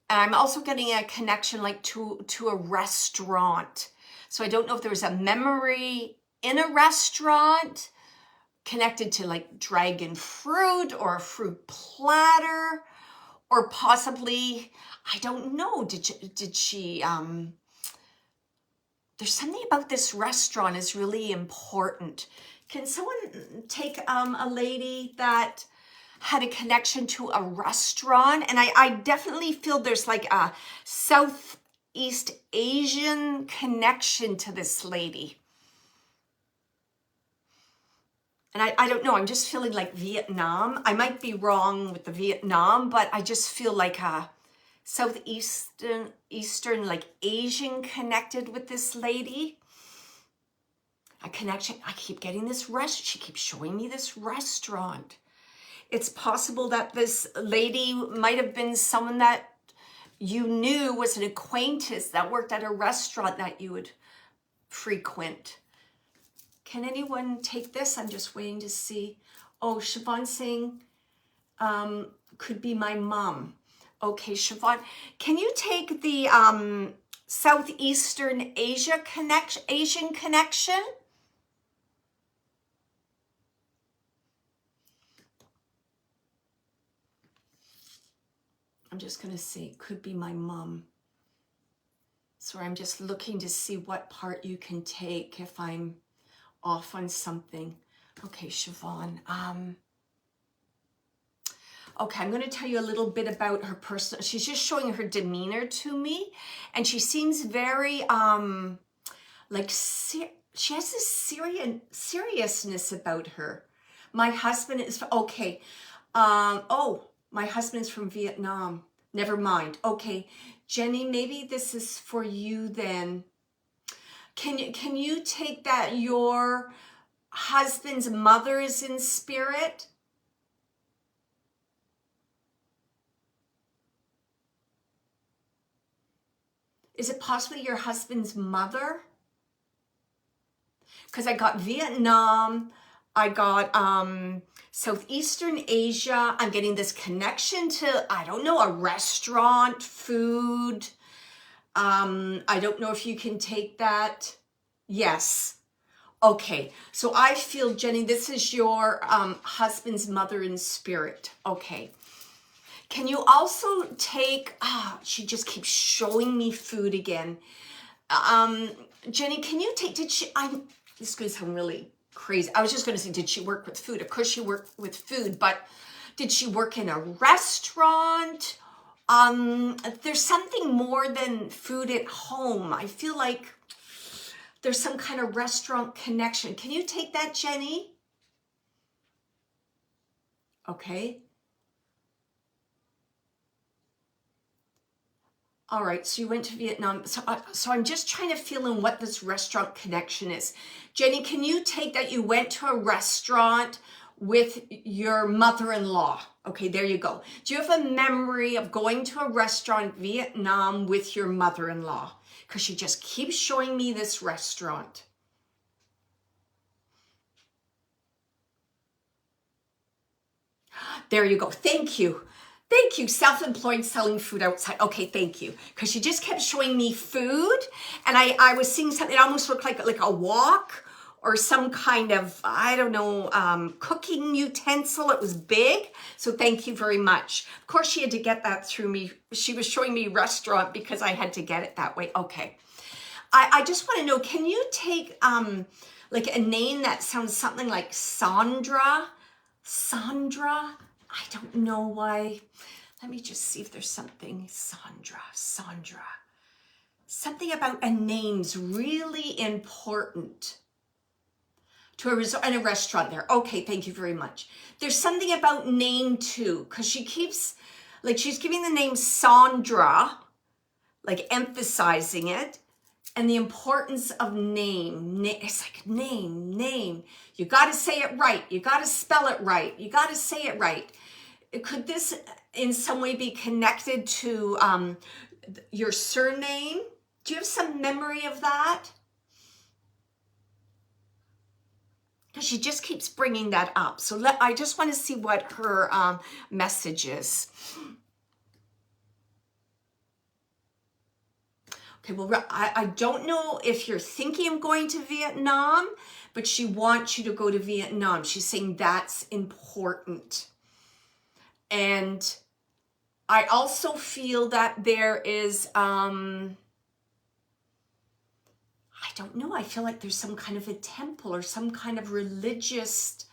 I'm also getting a connection like to a restaurant. So I don't know if there was a memory in a restaurant connected to like dragon fruit or a fruit platter, or possibly, I don't know, did she there's something about this restaurant is really important. Can someone take a lady that had a connection to a restaurant? And I definitely feel there's like a Southeast Asian connection to this lady. And I don't know, I'm just feeling like Vietnam. I might be wrong with the Vietnam, but I just feel like a Southeastern, like Asian connected with this lady. A connection, I keep getting this she keeps showing me this restaurant. It's possible that this lady might have been someone that you knew, was an acquaintance that worked at a restaurant that you would frequent. Can anyone take this? I'm just waiting to see. Oh, Siobhan saying, could be my mom. Okay, Siobhan, can you take the Southeastern Asian connection? I'm just going to say, could be my mom. So I'm just looking to see what part you can take if I'm off on something. Okay, Siobhan. Okay, I'm going to tell you a little bit about her person. She's just showing her demeanor to me, and she seems very like she has this seriousness about her. My husband is okay. Oh, my husband is from Vietnam. Never mind. Okay, Jenny, maybe this is for you then. Can you take that your husband's mother is in spirit? Is it possibly your husband's mother? Because I got Vietnam, I got Southeastern Asia. I'm getting this connection to, I don't know, a restaurant, food. I don't know if you can take that. Yes. Okay. So I feel, Jenny, this is your husband's mother in spirit. Okay. Can you also take, she just keeps showing me food again. Jenny, can you take, this is going to sound really Crazy. I was just going to say, did she work with food? Of course she worked with food, but did she work in a restaurant? There's something more than food at home. I feel like there's some kind of restaurant connection. Can you take that, Jenny? Okay. All right, so you went to Vietnam. So I'm just trying to feel in what this restaurant connection is. Jenny, can you take that you went to a restaurant with your mother-in-law? Okay, there you go. Do you have a memory of going to a restaurant in Vietnam with your mother-in-law? Because she just keeps showing me this restaurant. There you go. Thank you. Thank you. Self-employed selling food outside. Okay, thank you. Because she just kept showing me food, and I was seeing something. It almost looked like a wok or some kind of, I don't know, cooking utensil. It was big. So thank you very much. Of course, she had to get that through me. She was showing me restaurant because I had to get it that way. Okay. I just want to know, can you take like a name that sounds something like Sandra? Sandra? I don't know why. Let me just see if there's something. Sandra. Something about a name's really important to a resort and a restaurant there. Okay, thank you very much. There's something about name too, because she keeps, like, she's giving the name Sandra, like emphasizing it, and the importance of name. It's like name. You got to say it right. You got to spell it right. You got to say it right. Could this in some way be connected to your surname? Do you have some memory of that? Because she just keeps bringing that up. So I just want to see what her message is. Okay, well, I don't know if you're thinking of going to Vietnam, but she wants you to go to Vietnam. She's saying that's important. And I also feel that there is, I don't know, I feel like there's some kind of a temple or some kind of religious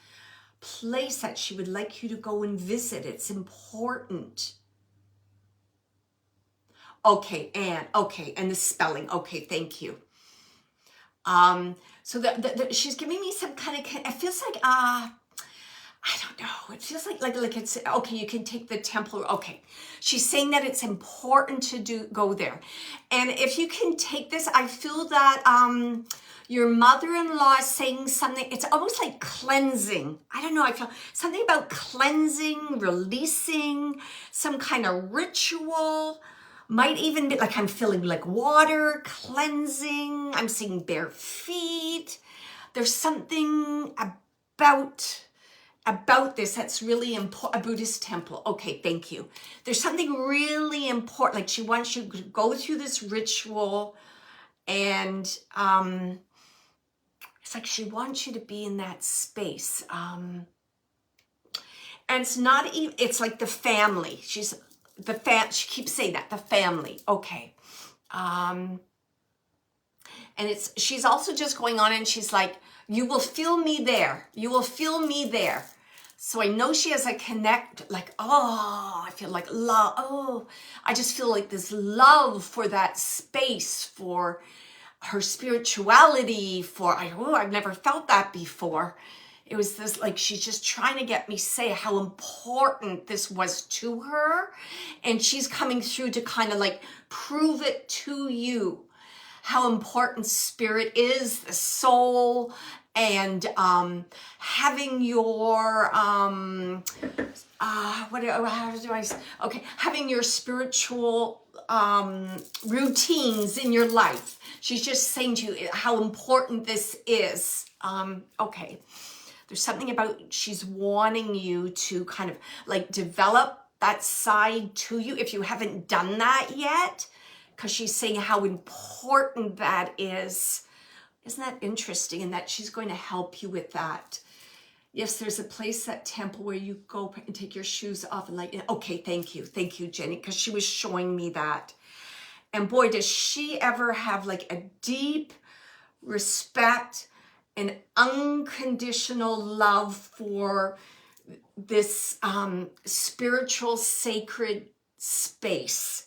place that she would like you to go and visit. It's important. Okay, and the spelling. Okay, thank you. So she's giving me some kind of, it feels like, I don't know. It feels like it's, okay, you can take the temple. Okay. She's saying that it's important to go there. And if you can take this, I feel that, your mother-in-law is saying something, it's almost like cleansing. I don't know. I feel something about cleansing, releasing, some kind of ritual. Might even be like I'm feeling like water, cleansing. I'm seeing bare feet. There's something about this that's really important. A Buddhist temple. Okay, thank you. There's something really important. Like she wants you to go through this ritual, and it's like she wants you to be in that space. And it's not even, it's like the family. She keeps saying that, the family. Okay. And she's also just going on, and she's like, you will feel me there. You will feel me there. So I know she has a connect, like, oh, I feel like love. Oh, I just feel like this love for that space, for her spirituality, I've never felt that before. It was this, like, she's just trying to get me to say how important this was to her. And she's coming through to kind of like prove it to you, how important spirit is, the soul, and having your, having your spiritual routines in your life. She's just saying to you how important this is. Okay. There's something about she's wanting you to kind of like develop that side to you if you haven't done that yet, because she's saying how important that is. Isn't that interesting? And that she's going to help you with that. Yes, there's a place, that temple, where you go and take your shoes off and like, okay, thank you, Jenny, because she was showing me that. And boy, does she ever have like a deep respect an unconditional love for this spiritual sacred space.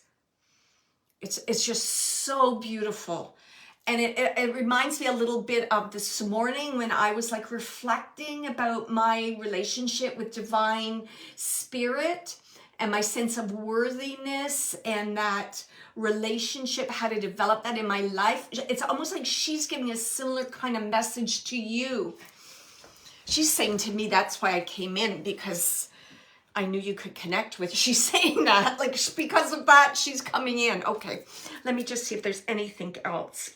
It's just so beautiful. And it reminds me a little bit of this morning when I was like reflecting about my relationship with divine spirit and my sense of worthiness and that relationship, how to develop that in my life. It's almost like she's giving a similar kind of message to you. She's saying to me, that's why I came in, because I knew you could connect with. She's saying that, like, because of that, she's coming in. Okay, let me just see if there's anything else.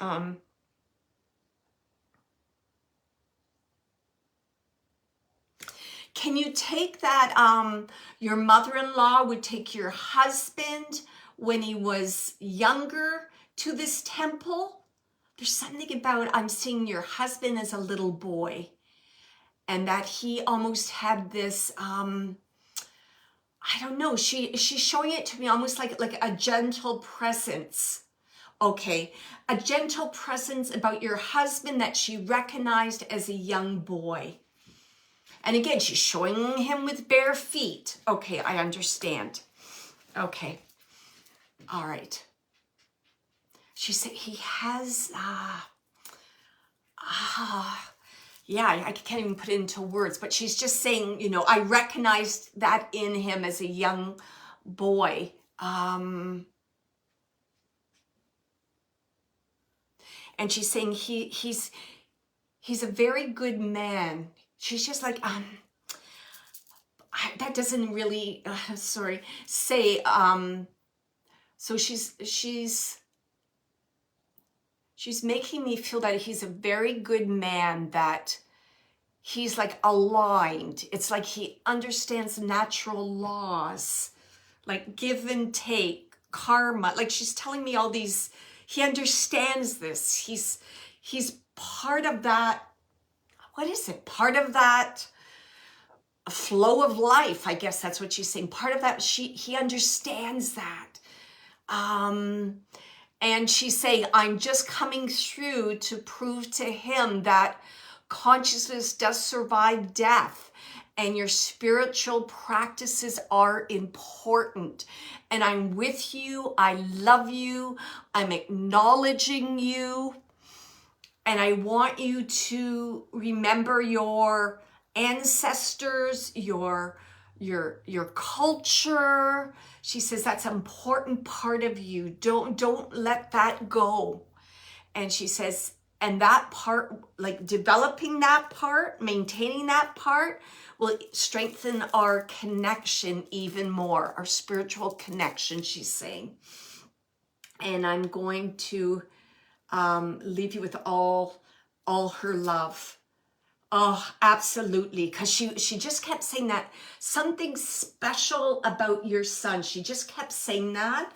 Can you take that, your mother-in-law would take your husband when he was younger to this temple? There's something about, I'm seeing your husband as a little boy, and that he almost had this, I don't know, she's showing it to me almost like a gentle presence. Okay, a gentle presence about your husband that she recognized as a young boy. And again, she's showing him with bare feet. Okay, I understand. Okay, all right. She said he has, yeah, I can't even put it into words, but she's just saying, you know, I recognized that in him as a young boy. And she's saying he's a very good man. She's just like, that doesn't really, say, so she's making me feel that he's a very good man, that he's like aligned. It's like he understands natural laws, like give and take, karma. Like she's telling me all these, he understands this. He's part of that, what is it? Part of that flow of life, I guess that's what she's saying. Part of that, he understands that. And she's saying, I'm just coming through to prove to him that consciousness does survive death and your spiritual practices are important. And I'm with you. I love you. I'm acknowledging you. And I want you to remember your ancestors, your culture. She says that's an important part of you. Don't let that go. And she says, and that part, like developing that part, maintaining that part, will strengthen our connection even more, our spiritual connection, she's saying. And I'm going to leave you with all her love. Oh, absolutely. Because she just kept saying that something special about your son. She just kept saying that.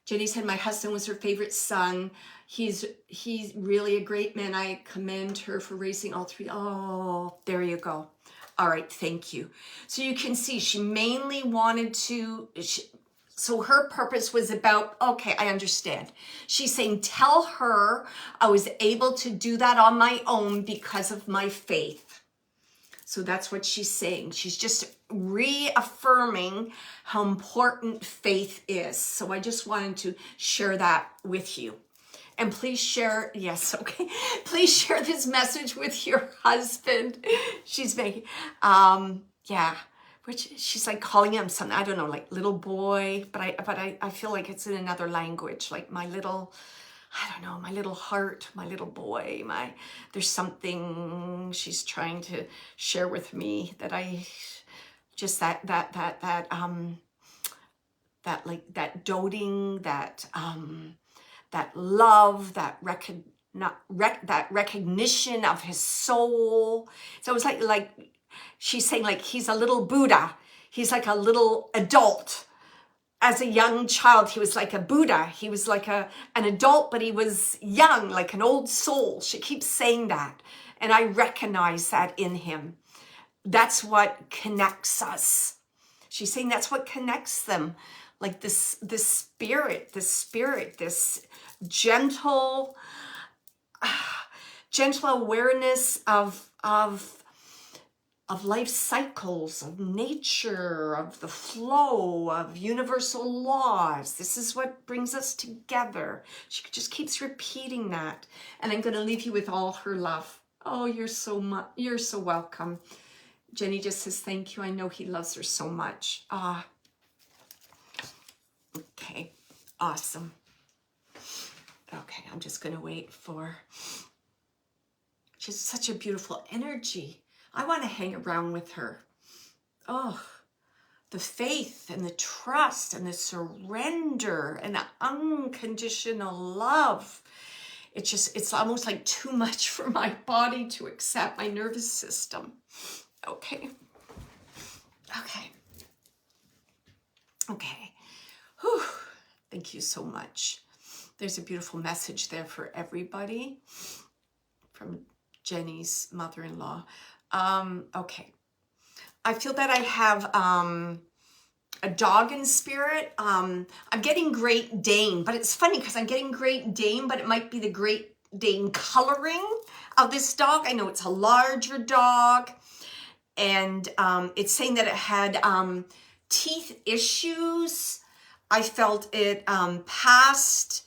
Jenny said my husband was her favorite son. He's really a great man. I commend her for raising all three. Oh, there you go. All right, thank you. So you can see she mainly wanted to, so her purpose was about, okay, I understand. She's saying, tell her I was able to do that on my own because of my faith. So that's what she's saying. She's just reaffirming how important faith is. So I just wanted to share that with you. And please share, yes, okay. Please share this message with your husband. She's making, yeah. Which she's like calling him something, I don't know, like little boy, but I feel like it's in another language, like my little, I don't know, my little heart, my little boy, there's something she's trying to share with me that I just that like that doting, that love, that recognition of his soul. So it was like she's saying, like, he's a little Buddha. He's like a little adult. As a young child, he was like a Buddha. He was like an adult, but he was young, like an old soul. She keeps saying that. And I recognize that in him. That's what connects us. She's saying that's what connects them. Like this spirit, this gentle, gentle awareness of life cycles, of nature, of the flow, of universal laws. This is what brings us together. She just keeps repeating that. And I'm going to leave you with all her love. Oh, you're so welcome. Jenny just says, thank you. I know he loves her so much. Okay, awesome. Okay, I'm just going to wait for... She's such a beautiful energy. I want to hang around with her. Oh, the faith and the trust and the surrender and the unconditional love. It's almost like too much for my body to accept, my nervous system. Okay. Whew. Thank you so much. There's a beautiful message there for everybody from Jenny's mother-in-law. Okay. I feel that I have a dog in spirit. I'm getting Great Dane, but it's funny because I'm getting Great Dane, but it might be the Great Dane coloring of this dog. I know it's a larger dog, and it's saying that it had teeth issues. I felt it past,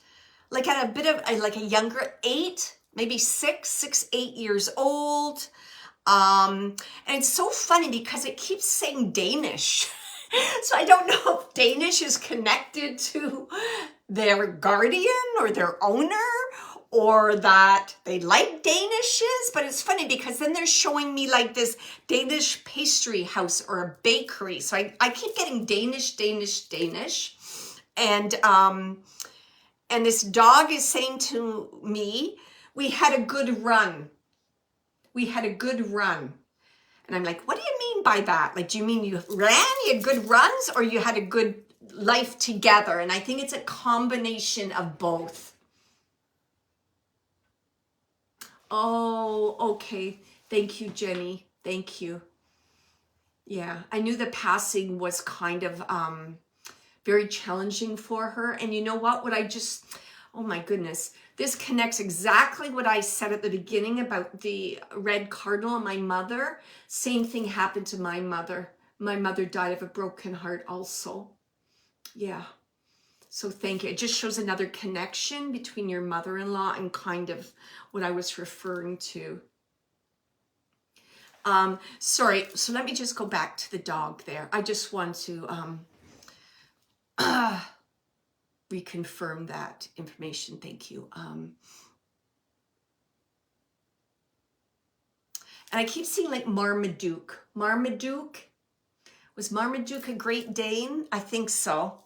like at a bit of like a younger 8, maybe 6, 8 years old. And it's so funny because it keeps saying Danish. So I don't know if Danish is connected to their guardian or their owner, or that they like Danishes. But it's funny because then they're showing me like this Danish pastry house or a bakery. So I keep getting Danish. And this dog is saying to me, we had a good run. And I'm like, what do you mean by that? Like, do you mean you ran, you had good runs, or you had a good life together? And I think it's a combination of both. Oh, okay. Thank you, Jenny. Thank you. Yeah, I knew the passing was kind of very challenging for her. And you know what? Oh my goodness. This connects exactly what I said at the beginning about the red cardinal and my mother. Same thing happened to my mother. My mother died of a broken heart also. Yeah. So thank you. It just shows another connection between your mother-in-law and kind of what I was referring to. Sorry. So let me just go back to the dog there. I just want to reconfirm that information. Thank you. And I keep seeing like Marmaduke. Was Marmaduke a Great Dane? I think so.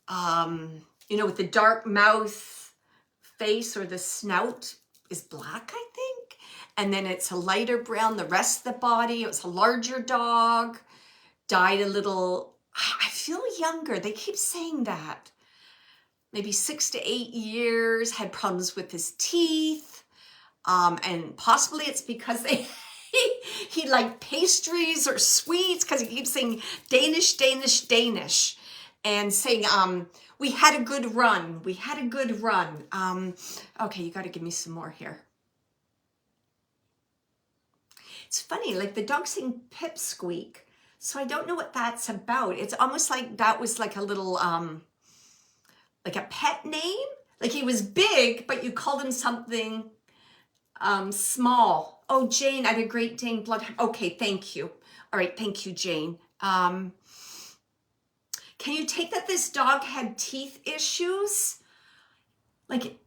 You know, with the dark mouth face, or the snout is black, I think. And then it's a lighter brown, the rest of the body. It was a larger dog, died a little, I feel younger. They keep saying that. Maybe 6 to 8 years, had problems with his teeth. And possibly it's because he liked pastries or sweets, because he keeps saying Danish. And saying, we had a good run. Okay, you got to give me some more here. It's funny, like the dog's saying pipsqueak. So I don't know what that's about. It's almost like that was like a little, like a pet name. Like he was big, but you called him something small. Oh, Jane, I had a Great Dane blood. Okay, thank you. All right, thank you, Jane. Can you take that this dog had teeth issues? Like,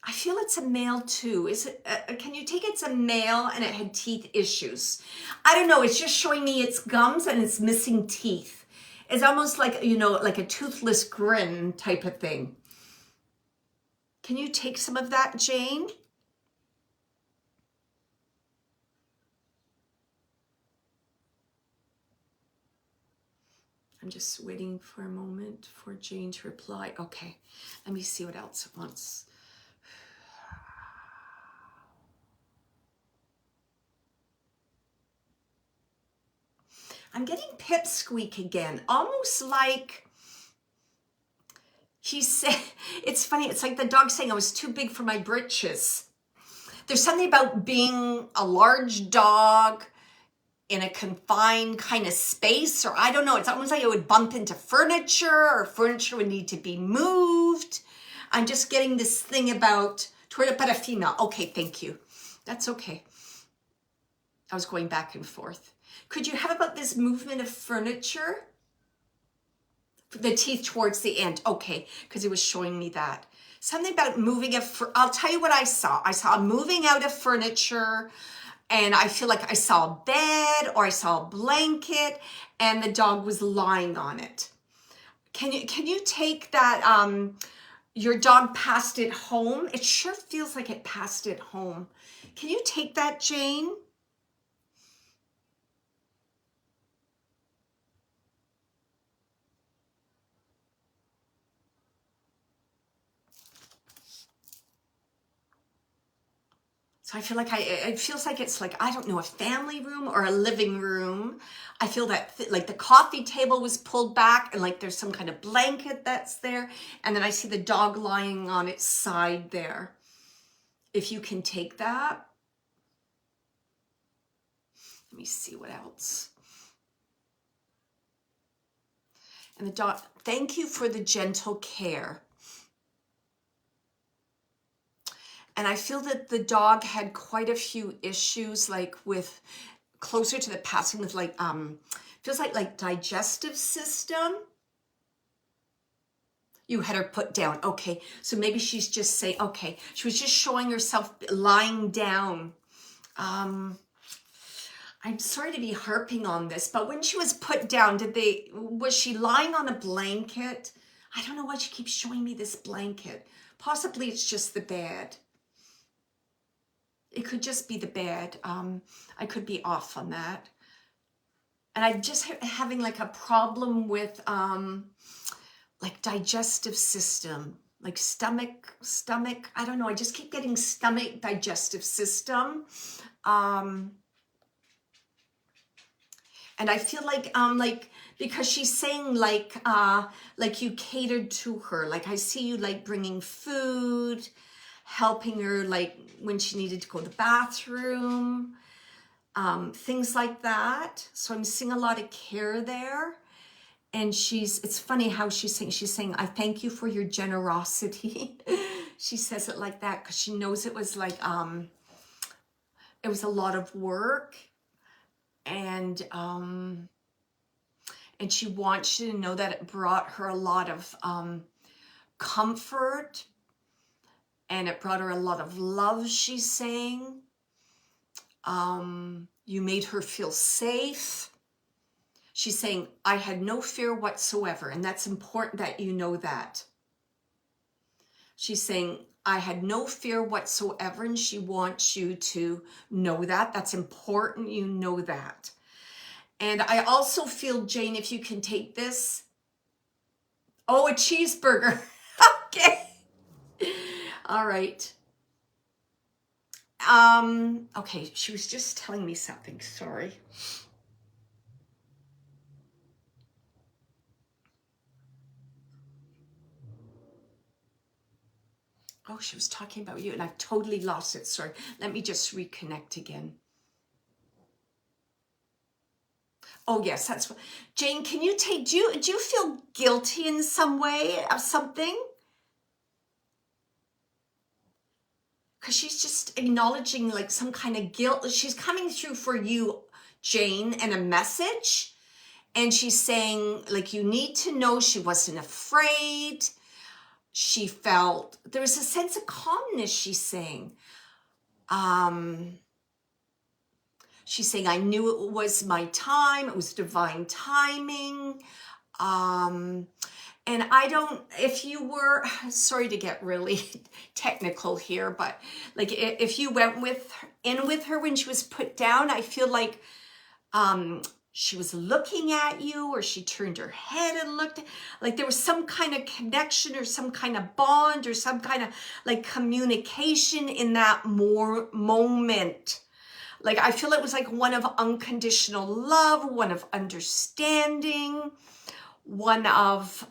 I feel it's a male too. Is it? Can you take it's a male and it had teeth issues? I don't know. It's just showing me its gums and it's missing teeth. It's almost like, you know, like a toothless grin type of thing. Can you take some of that, Jane? I'm just waiting for a moment for Jane to reply. Okay, let me see what else it wants. I'm getting pipsqueak again, almost like he said, it's funny, it's like the dog saying I was too big for my britches. there's something about being a large dog in a confined kind of space, or I don't know, it's almost like it would bump into furniture, or furniture would need to be moved. I'm just getting this thing about but a female. Okay, thank you. That's okay. I was going back and forth. Could you have about this movement of furniture? The teeth towards the end. Okay, because it was showing me that. Something about moving I'll tell you what I saw. I saw moving out of furniture, and I feel like I saw a bed or I saw a blanket, and the dog was lying on it. Can you take that, your dog passed it home? It sure feels like it passed it home. Can you take that, Jane? So I feel like it feels like it's like, I don't know, a family room or a living room. I feel that like the coffee table was pulled back and like there's some kind of blanket that's there. And then I see the dog lying on its side there. If you can take that. Let me see what else. And the dog, thank you for the gentle care. And I feel that the dog had quite a few issues, like with closer to the passing with like, feels like digestive system. You had her put down. Okay. So maybe she's just saying, okay. She was just showing herself lying down. I'm sorry to be harping on this, but when she was put down, was she lying on a blanket? I don't know why she keeps showing me this blanket. Possibly it's just the bed. It could just be the bed. I could be off on that. And I'm just having like a problem with like digestive system, like stomach. I don't know. I just keep getting stomach, digestive system. And I feel like because she's saying like you catered to her. Like I see you like bringing food, helping her like when she needed to go to the bathroom, things like that. So I'm seeing a lot of care there. And it's funny how she's saying, I thank you for your generosity. She says it like that because she knows it was like, it was a lot of work. And she wants you to know that it brought her a lot of comfort. And it brought her a lot of love, she's saying. You made her feel safe. She's saying, I had no fear whatsoever. And that's important that you know that. She's saying, I had no fear whatsoever. And she wants you to know that. That's important. You know that. And I also feel, Jane, if you can take this. Oh, a cheeseburger. Okay. All right. Okay, she was just telling me something, sorry. Oh, she was talking about you and I've totally lost it. Sorry. Let me just reconnect again. Oh, yes, that's what. Jane, can you take, do you feel guilty in some way of something? Because she's just acknowledging like some kind of guilt. She's coming through for you, Jane, and a message. And she's saying like, you need to know she wasn't afraid. She felt, there was a sense of calmness, she's saying. She's saying, I knew it was my time. It was divine timing. And I don't, if you were, sorry to get really technical here, but like if you went in with her when she was put down, I feel like she was looking at you, or she turned her head and looked, like there was some kind of connection or some kind of bond or some kind of like communication in that moment. Like I feel it was like one of unconditional love, one of understanding, one of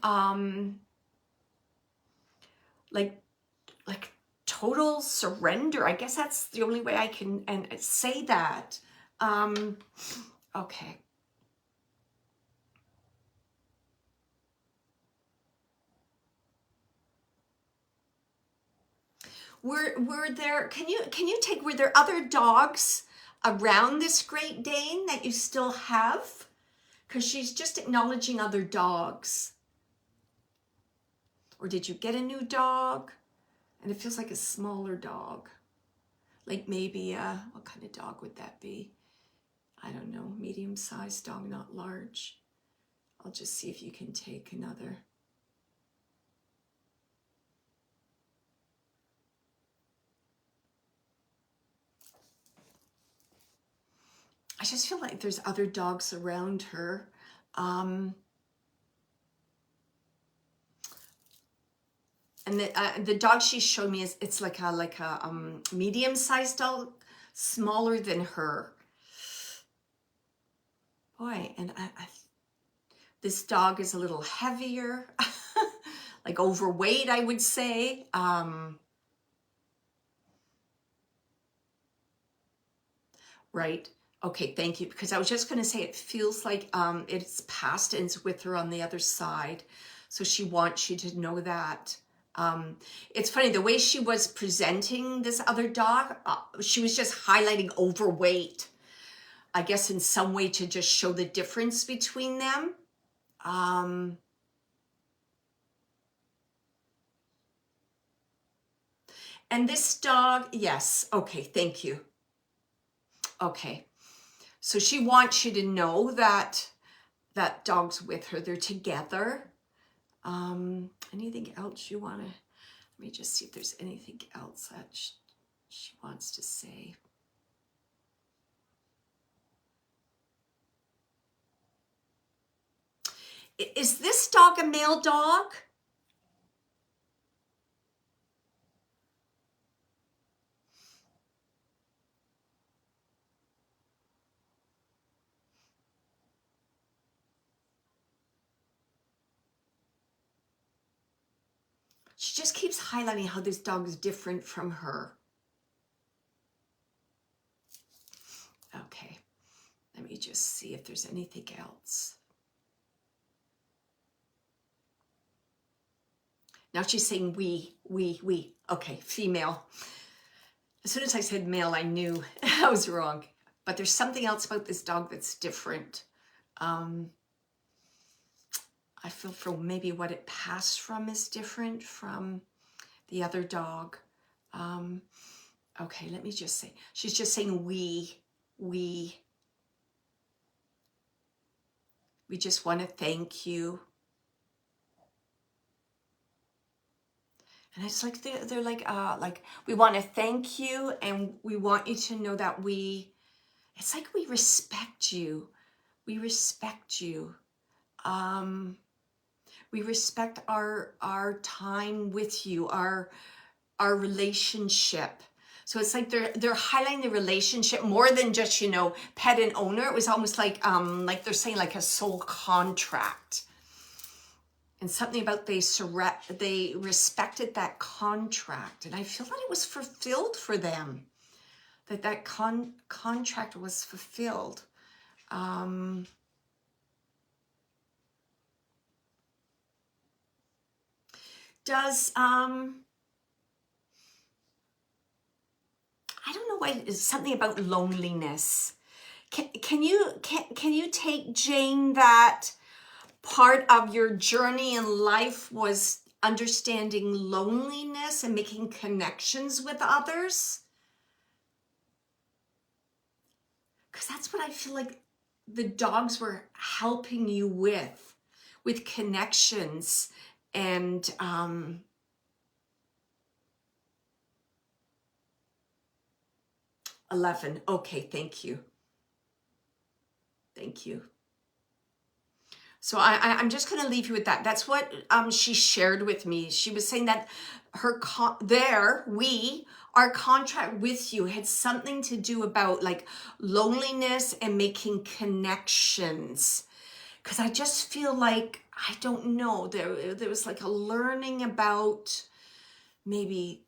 like total surrender. I guess that's the only way I can say that. Okay. Were there, can you take, were there other dogs around this Great Dane that you still have? Because she's just acknowledging other dogs. Or did you get a new dog? And it feels like a smaller dog. Like maybe, what kind of dog would that be? I don't know, medium-sized dog, not large. I'll just see if you can take another. I just feel like there's other dogs around her. And the dog she showed me it's like a medium-sized dog, smaller than her. Boy, and this dog is a little heavier, like overweight, I would say. Right. Okay, thank you. Because I was just going to say, it feels like it's past and it's with her on the other side. So she wants you to know that. It's funny, the way she was presenting this other dog, she was just highlighting overweight. I guess in some way to just show the difference between them. And this dog, yes. Okay, thank you. Okay. So she wants you to know that that dog's with her. They're together. Anything else you want to, let me just see if there's anything else that she wants to say. Is this dog a male dog? She just keeps highlighting how this dog is different from her. Okay, let me just see if there's anything else. Now she's saying we. Okay, female. As soon as I said male, I knew I was wrong. But there's something else about this dog that's different. I feel for maybe what it passed from is different from the other dog. Okay, let me just say, she's just saying we just want to thank you. And it's like they're like we want to thank you, and we want you to know that it's like we respect you. We respect you. We respect our time with you, our relationship. So it's like they're highlighting the relationship more than just, you know, pet and owner. It was almost like they're saying like a soul contract. And something about they respected that contract. And I feel that it was fulfilled for them. That contract was fulfilled. Does, I don't know why, it's something about loneliness. Can you take, Jane, that part of your journey in life was understanding loneliness and making connections with others? Because that's what I feel like the dogs were helping you with connections. And 11. Okay, thank you. Thank you. So I'm just going to leave you with that. That's what she shared with me. She was saying that our contract with you had something to do about like loneliness and making connections. Because I just feel like, I don't know, there was like a learning about maybe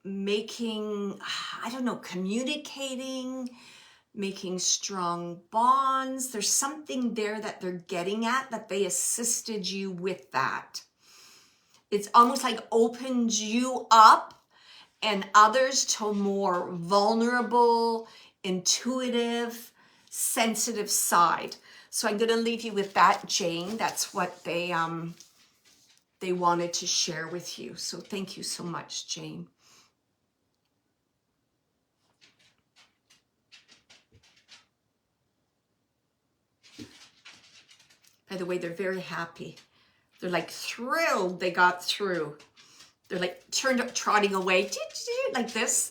making, I don't know, communicating, making strong bonds. There's something there that they're getting at, that they assisted you with that. It's almost like opened you up and others to a more vulnerable, intuitive, sensitive side. So I'm going to leave you with that, Jane. That's what they wanted to share with you. So thank you so much, Jane. By the way, they're very happy. They're like thrilled they got through. They're like trotting away like this.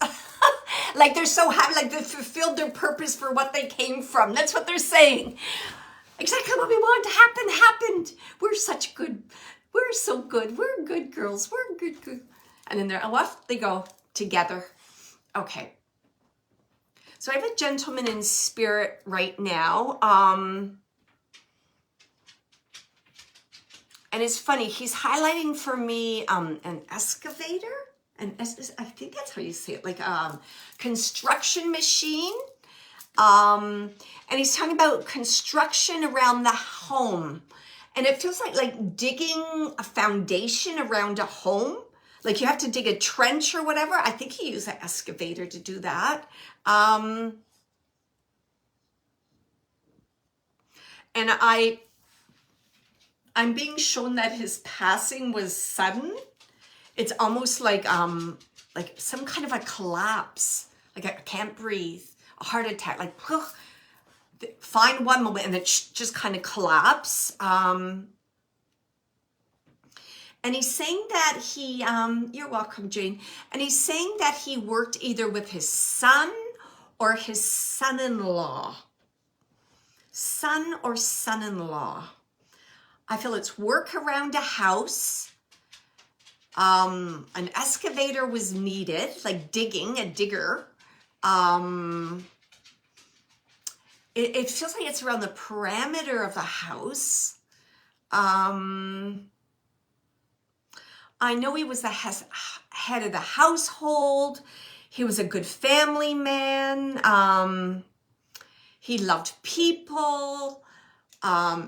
Like they're so happy, like they fulfilled their purpose for what they came from. That's what they're saying. Exactly what we want happened. We're such good. We're so good. We're good girls. We're good. And then they're off they go together. Okay. So I have a gentleman in spirit right now. And it's funny, he's highlighting for me an excavator. I think that's how you say it, like construction machine. And he's talking about construction around the home. And it feels like digging a foundation around a home. Like you have to dig a trench or whatever. I think he used an excavator to do that. And I'm being shown that his passing was sudden. It's almost like some kind of a collapse. Like I can't breathe, a heart attack, like find one moment and it just kind of collapse. And he's saying that he, you're welcome, Jane. And he's saying that he worked either with his son or his son-in-law. Son or son-in-law. I feel it's work around a house. An excavator was needed, like digging, a digger. It feels like it's around the perimeter of the house. I know he was the head of the household. He was a good family man. He loved people.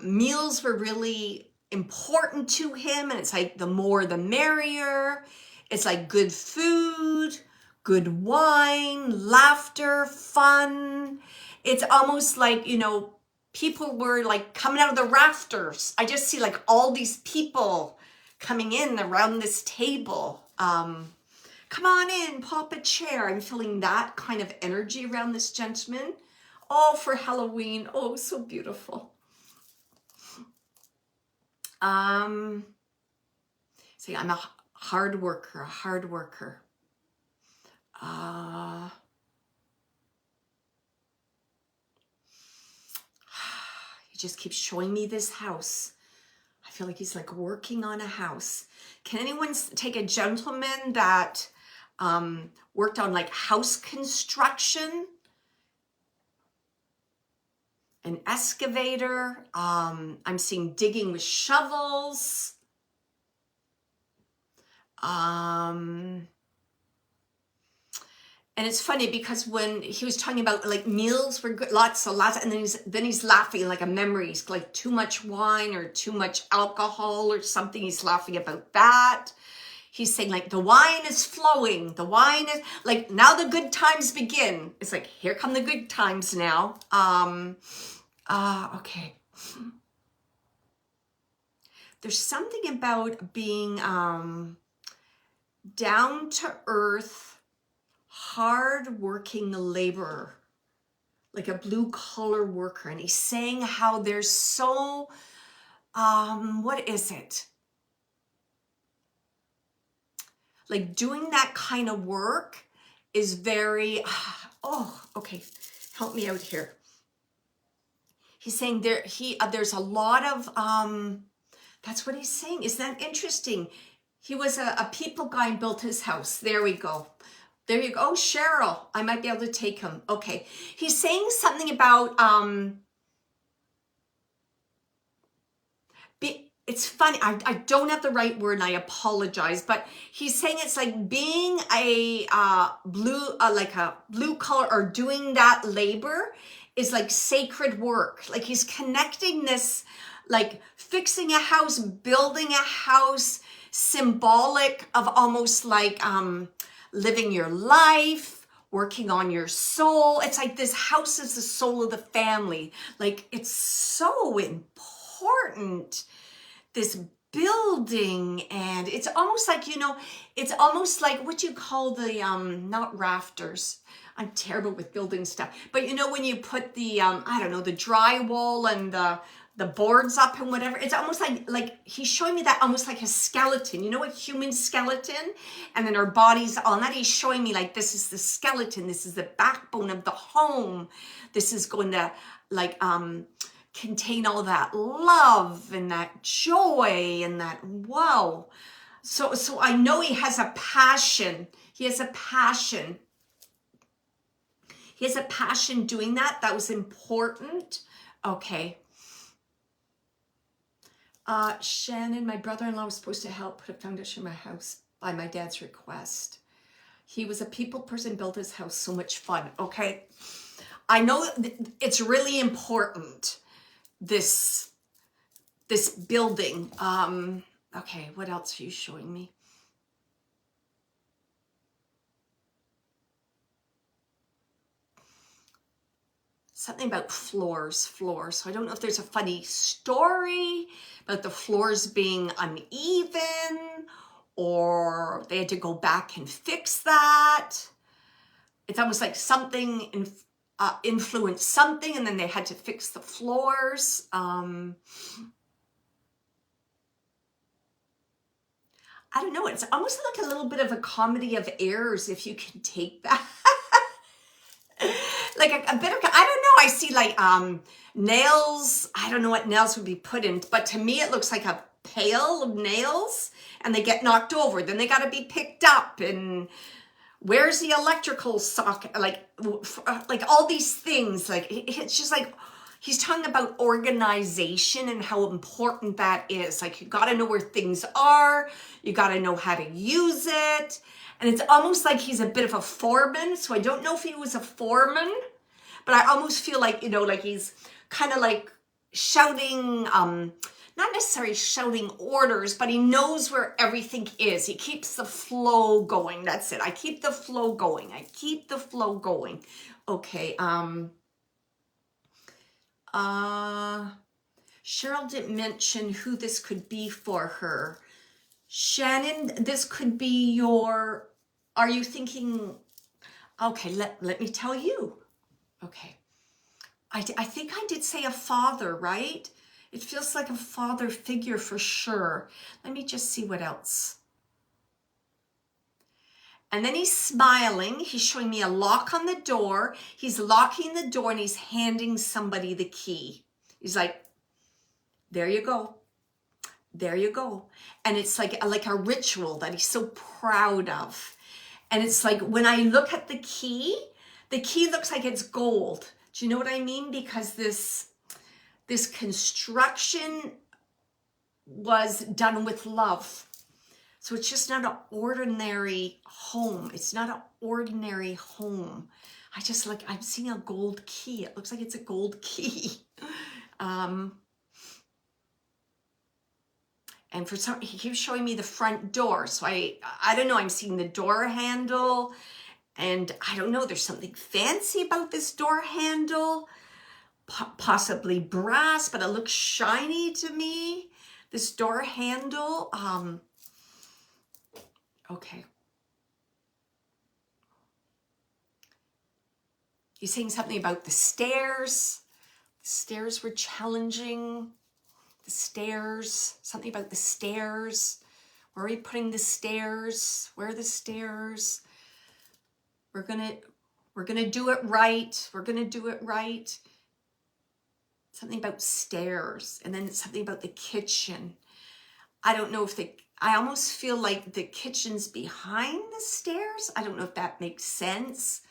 Meals were really important to him, and it's like the more the merrier. It's like good food, good wine, laughter, fun. It's almost like, you know, people were like coming out of the rafters. I just see like all these people coming in around this table. Come on in, pull up a chair. I'm feeling that kind of energy around this gentleman. All for Halloween. Oh, so beautiful. See, I'm a hard worker, he just keeps showing me this house. I feel like he's like working on a house. Can anyone take a gentleman that worked on like house construction? An excavator. I'm seeing digging with shovels. And it's funny because when he was talking about like meals were good, lots, and then he's laughing like a memory. He's like too much wine or too much alcohol or something. He's laughing about that. He's saying like the wine is flowing. The wine is like, now the good times begin. It's like, here come the good times now. Okay. There's something about being down to earth, hard-working laborer, like a blue-collar worker. And he's saying how they're so, what is it? Like doing that kind of work is very, okay, help me out here. He's saying there's a lot of, that's what he's saying. Isn't that interesting? He was a people guy and built his house. There we go. There you go. Oh, Cheryl, I might be able to take him. Okay. He's saying something about, it's funny. I don't have the right word and I apologize, but he's saying it's like being a like a blue collar or doing that labor is like sacred work. Like he's connecting this, like fixing a house, building a house, symbolic of almost like living your life, working on your soul. It's like this house is the soul of the family. Like it's so important, this building. And it's almost like, you know, it's almost like what you call the not rafters, I'm terrible with building stuff, but you know when you put the I don't know, the drywall and the boards up and whatever, it's almost like he's showing me that almost like a skeleton, you know, a human skeleton, and then our bodies on that. He's showing me like this is the skeleton, this is the backbone of the home, this is going to like contain all that love and that joy and that wow. So I know he has a passion. He has a passion. He has a passion doing that. That was important. Okay. Shannon, my brother-in-law was supposed to help put a foundation in my house by my dad's request. He was a people person, built his house, so much fun. Okay. I know it's really important, this building. Okay, what else are you showing me? Something about floors. So I don't know if there's a funny story about the floors being uneven or they had to go back and fix that. It's almost like something influenced something and then they had to fix the floors. I don't know. It's almost like a little bit of a comedy of errors, if you can take that. Like a bit of, I don't know, I see like nails. I don't know what nails would be put in, but to me it looks like a pail of nails and they get knocked over. Then they got to be picked up, and where's the electrical socket? Like all these things. Like it's just like, he's talking about organization and how important that is. Like you got to know where things are. You got to know how to use it. And it's almost like he's a bit of a foreman. So I don't know if he was a foreman, but I almost feel like, you know, like he's kind of like shouting, not necessarily shouting orders, but he knows where everything is. He keeps the flow going. That's it. I keep the flow going. I keep the flow going. Okay. Cheryl didn't mention who this could be for her. Shannon, this could be your, are you thinking, okay, let me tell you. Okay. I think I did say a father, right? It feels like a father figure for sure. Let me just see what else. And then he's smiling. He's showing me a lock on the door. He's locking the door and he's handing somebody the key. He's like, there you go. There you go. And it's like a ritual that he's so proud of. And it's like, when I look at the key looks like it's gold. Do you know what I mean? Because this construction was done with love. So it's just not an ordinary home. It's not an ordinary home. I'm seeing a gold key. It looks like it's a gold key. And for some, he keeps showing me the front door. So I don't know, I'm seeing the door handle. And I don't know, there's something fancy about this door handle. Possibly brass, but it looks shiny to me. This door handle. Okay. He's saying something about the stairs. The stairs were challenging. The stairs, something about the stairs. Where are we putting the stairs? Where are the stairs? We're gonna do it right. We're gonna do it right. Something about stairs, and then something about the kitchen. I don't know if I almost feel like the kitchen's behind the stairs. I don't know if that makes sense.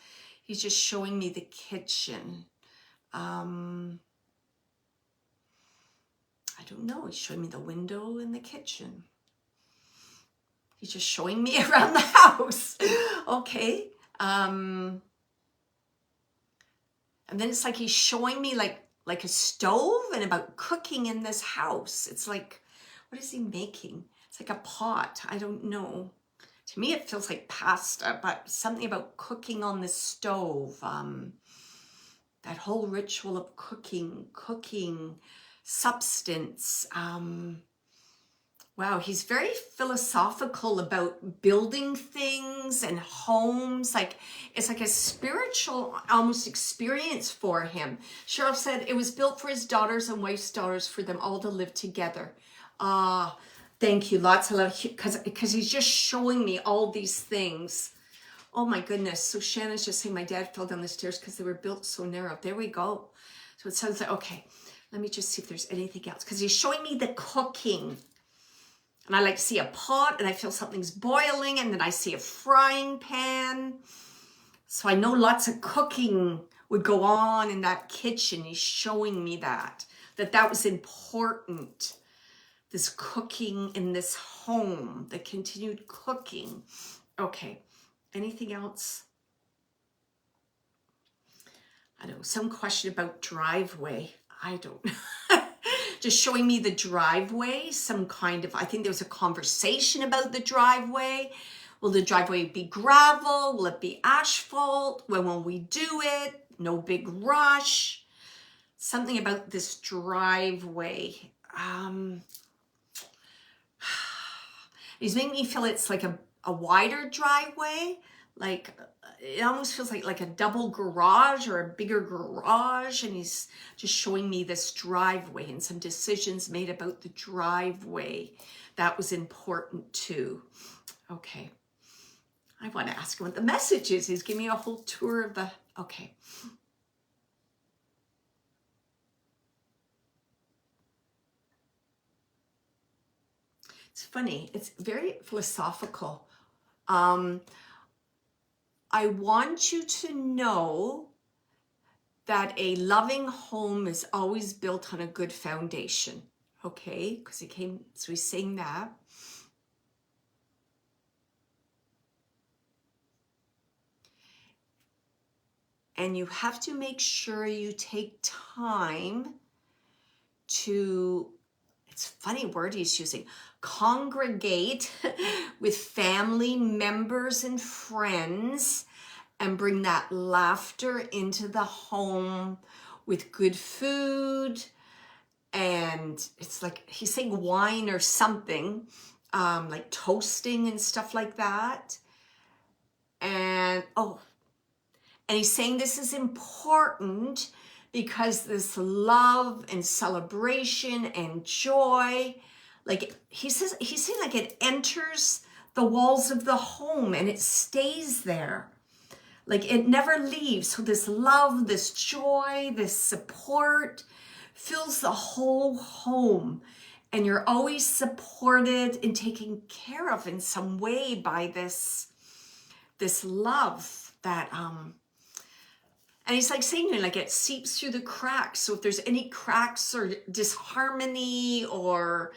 He's just showing me the kitchen. I I don't know. He's showing me the window in the kitchen. He's just showing me around the house. Okay. And then it's like he's showing me like a stove and about cooking in this house. It's like, what is he making? It's like a pot. I don't know. To me, it feels like pasta, but something about cooking on the stove. That whole ritual of cooking, substance. Wow, he's very philosophical about building things and homes. Like, it's like a spiritual almost experience for him. Cheryl said it was built for his daughters and wife's daughters, for them all to live together. Thank you. Lots of love. Because he's just showing me all these things. Oh my goodness. So Shannon's just saying my dad fell down the stairs because they were built so narrow. There we go. So it sounds like, okay, let me just see if there's anything else. Because he's showing me the cooking. And I like see a pot and I feel something's boiling, and then I see a frying pan. So I know lots of cooking would go on in that kitchen. He's showing me that was important. This cooking in this home, the continued cooking. Okay, anything else? I don't know, some question about driveway. I don't know. Just showing me the driveway, some kind of, I think there was a conversation about the driveway. Will the driveway be gravel? Will it be asphalt? When will we do it? No big rush. Something about this driveway. He's making me feel it's like a wider driveway. Like, it almost feels like a double garage or a bigger garage. And he's just showing me this driveway and some decisions made about the driveway. That was important too. Okay. I want to ask him what the message is. He's giving me a whole tour of the, okay. It's funny. It's very philosophical. I want you to know that a loving home is always built on a good foundation. Okay, because so he's saying that. And you have to make sure you take time to, it's a funny word he's using, congregate with family members and friends and bring that laughter into the home with good food. And it's like, he's saying wine or something, like toasting and stuff like that. And, and he's saying this is important because this love and celebration and joy, like he's saying like it enters the walls of the home and it stays there. Like it never leaves. So this love, this joy, this support fills the whole home. And you're always supported and taken care of in some way by this love that, and he's like saying, like it seeps through the cracks. So if there's any cracks or disharmony or,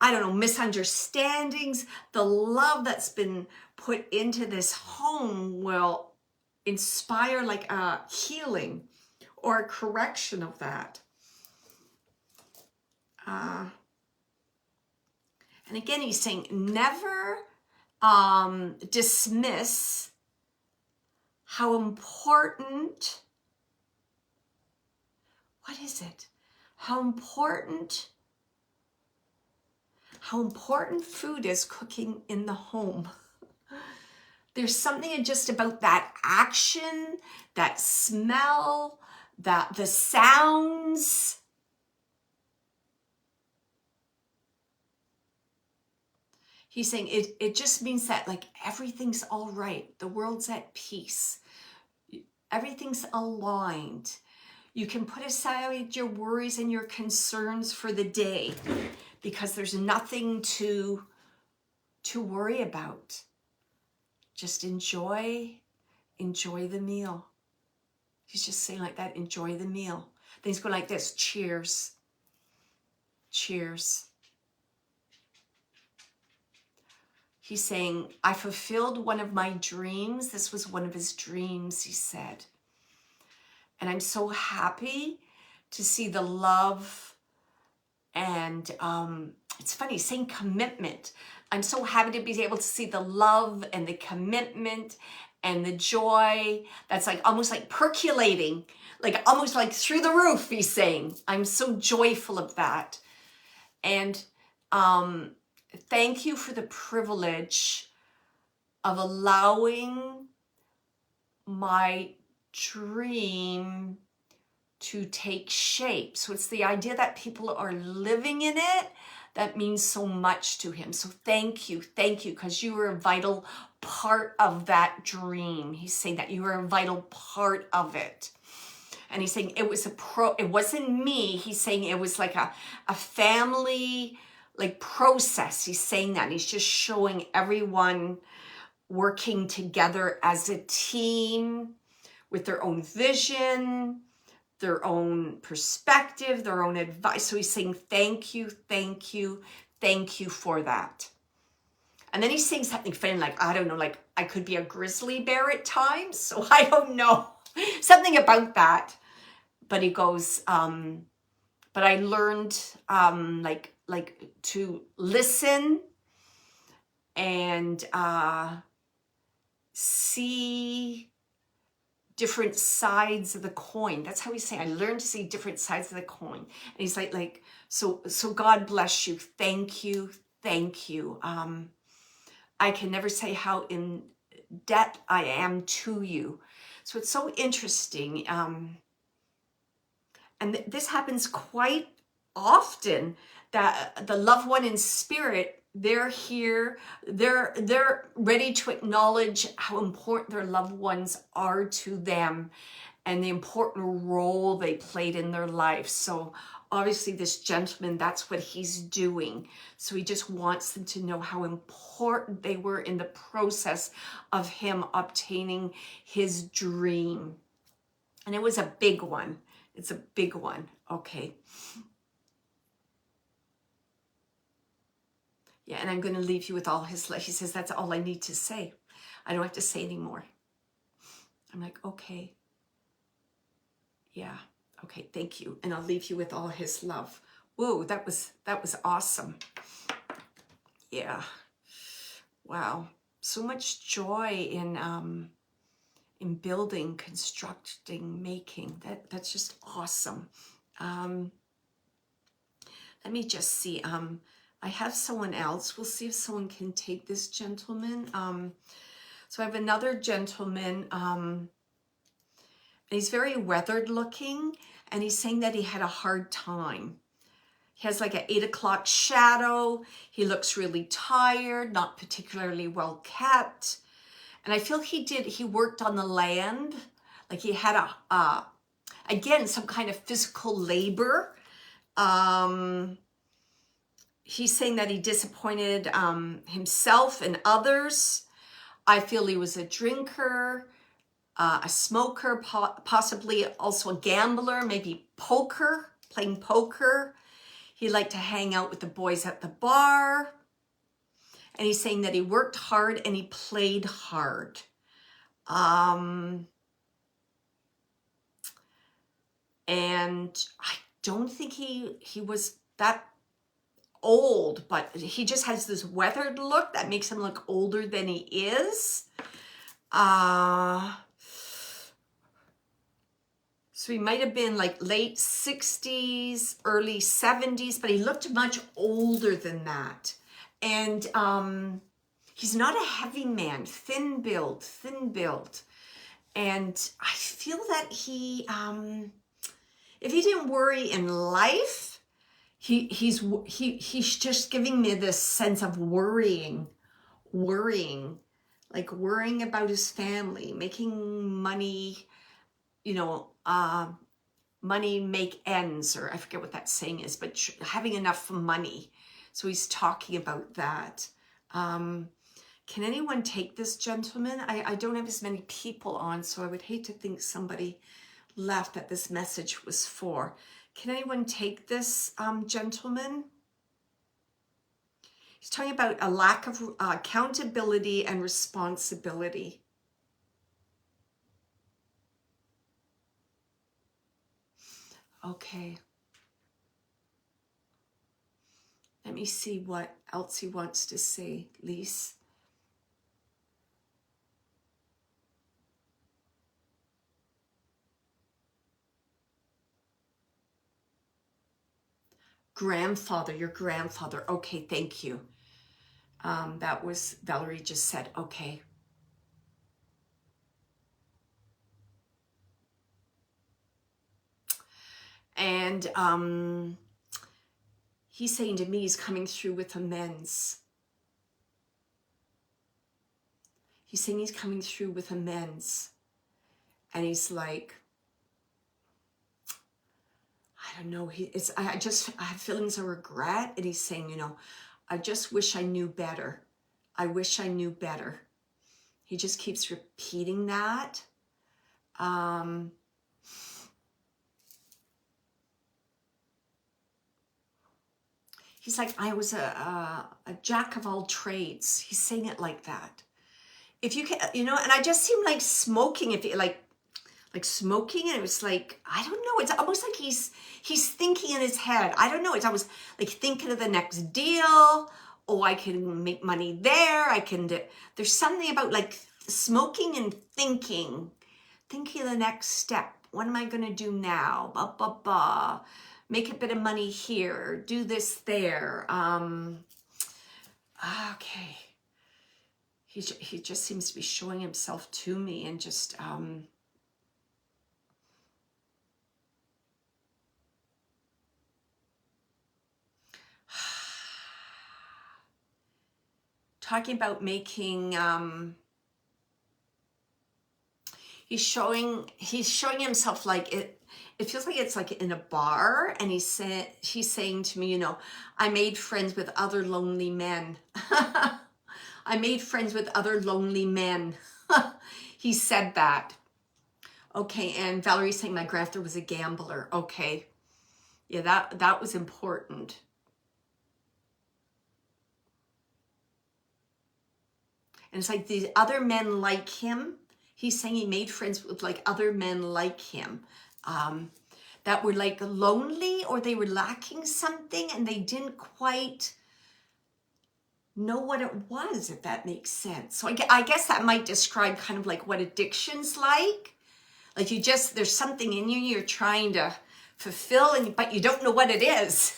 I don't know, misunderstandings, the love that's been put into this home will inspire like a healing or a correction of that. And again, he's saying never dismiss how important, what is it? How important food is cooking in the home. There's something just about that action, that smell, that the sounds. He's saying it just means that like everything's all right. The world's at peace. Everything's aligned. You can put aside your worries and your concerns for the day because there's nothing to worry about. Just enjoy the meal. He's just saying like that, enjoy the meal. Then he's going like this, cheers. Cheers. He's saying, I fulfilled one of my dreams. This was one of his dreams, he said. And I'm so happy to see the love and it's funny, saying commitment. I'm so happy to be able to see the love and the commitment and the joy that's like almost like percolating, like almost like through the roof, he's saying. I'm so joyful of that. And thank you for the privilege of allowing my dream to take shape. So it's the idea that people are living in it that means so much to him. So thank you, because you were a vital part of that dream. He's saying that you were a vital part of it. And he's saying it wasn't me. He's saying it was like a family like process. He's saying that. And he's just showing everyone working together as a team with their own vision, their own perspective, their own advice. So he's saying, thank you for that. And then he's saying something funny, like, I don't know, like I could be a grizzly bear at times. So I don't know, something about that. But he goes, but I learned like to listen and see different sides of the coin. That's how he's saying, I learned to see different sides of the coin. And he's like, so God bless you. Thank you. I can never say how in debt I am to you. So it's so interesting. And this happens quite often, that the loved one in spirit, they're here, they're ready to acknowledge how important their loved ones are to them and the important role they played in their life. So obviously this gentleman, that's what he's doing. So he just wants them to know how important they were in the process of him obtaining his dream. And it was a big one. It's a big one. Okay. Yeah, and I'm going to leave you with all his love. He says, that's all I need to say. I don't have to say anymore. I'm like, okay. Yeah. Okay, thank you. And I'll leave you with all his love. Whoa, that was awesome. Yeah. Wow. So much joy in building, constructing, making. That's just awesome. Let me just see. I have someone else. We'll see if someone can take this gentleman. So I have another gentleman. He's very weathered looking, and he's saying that he had a hard time. He has like an 8 o'clock shadow. He looks really tired, not particularly well kept. And I feel he worked on the land. Like he had again, some kind of physical labor. He's saying that he disappointed himself and others. I feel he was a drinker, a smoker, possibly also a gambler, maybe playing poker. He liked to hang out with the boys at the bar. And he's saying that he worked hard and he played hard. And I don't think he was that old, but he just has this weathered look that makes him look older than he is. So he might have been like late 60s, early 70s, but he looked much older than that. And he's not a heavy man, thin build. And I feel that he, if he didn't worry in life, he's just giving me this sense of worrying, like worrying about his family, making money, you know, money make ends, or I forget what that saying is, but having enough money. So he's talking about that. Can anyone take this gentleman? I don't have as many people on, so I would hate to think somebody left that this message was for. Can anyone take this, gentleman? He's talking about a lack of accountability and responsibility. Okay. Let me see what else he wants to say, Lise. Grandfather, your grandfather. Okay, thank you. That was Valerie just said. Okay. And he's saying to me he's coming through with amends. He's saying he's coming through with amends. And he's like, I don't know. I have feelings of regret. And he's saying, you know, I just wish I knew better. I wish I knew better. He just keeps repeating that. He's like, I was a jack of all trades. He's saying it like that. If you can, you know, and I just seem like smoking, if it, like smoking, and it was like, I don't know, it's almost like he's thinking in his head. I don't know, it's almost like thinking of the next deal. Oh, I can make money there. There's something about like smoking and thinking of the next step. What am I going to do now? Blah, blah, blah. Make a bit of money here. Do this there. Okay. He just seems to be showing himself to me and just... talking about making... He's showing himself like it feels like it's like in a bar, and he's saying to me, you know, I made friends with other lonely men. I made friends with other lonely men. He said that. Okay, and Valerie's saying my grandfather was a gambler. Okay. Yeah, that was important. And it's like these other men like him. He's saying he made friends with like other men like him that were like lonely, or they were lacking something and they didn't quite know what it was, if that makes sense. So I guess that might describe kind of like what addiction's like. Like there's something in you're trying to fulfill, but you don't know what it is.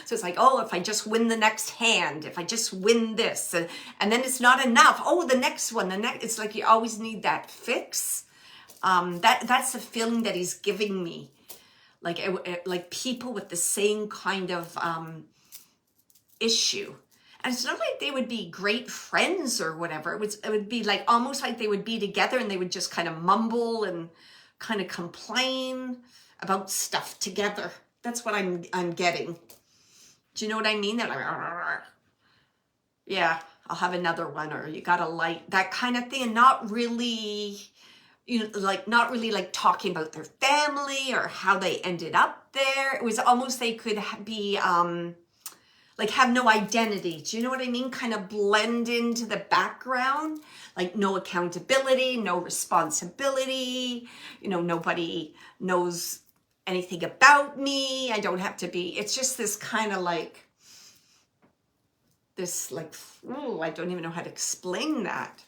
So it's like, oh, if I just win the next hand, if I just win this, and then it's not enough. Oh, the next one, it's like you always need that fix. That's the feeling that he's giving me. Like people with the same kind of issue. And it's not like they would be great friends or whatever. It would be like almost like they would be together and they would just kind of mumble and kind of complain about stuff together. That's what I'm getting. Do you know what I mean? They're like, yeah, I'll have another one, or you got a light, that kind of thing. And not really, you know, like not really like talking about their family or how they ended up there. It was almost they could be like have no identity. Do you know what I mean? Kind of blend into the background, like no accountability, no responsibility. You know, nobody knows anything about me. I don't have to be, it's just this kind of like, this like, oh, I don't even know how to explain that.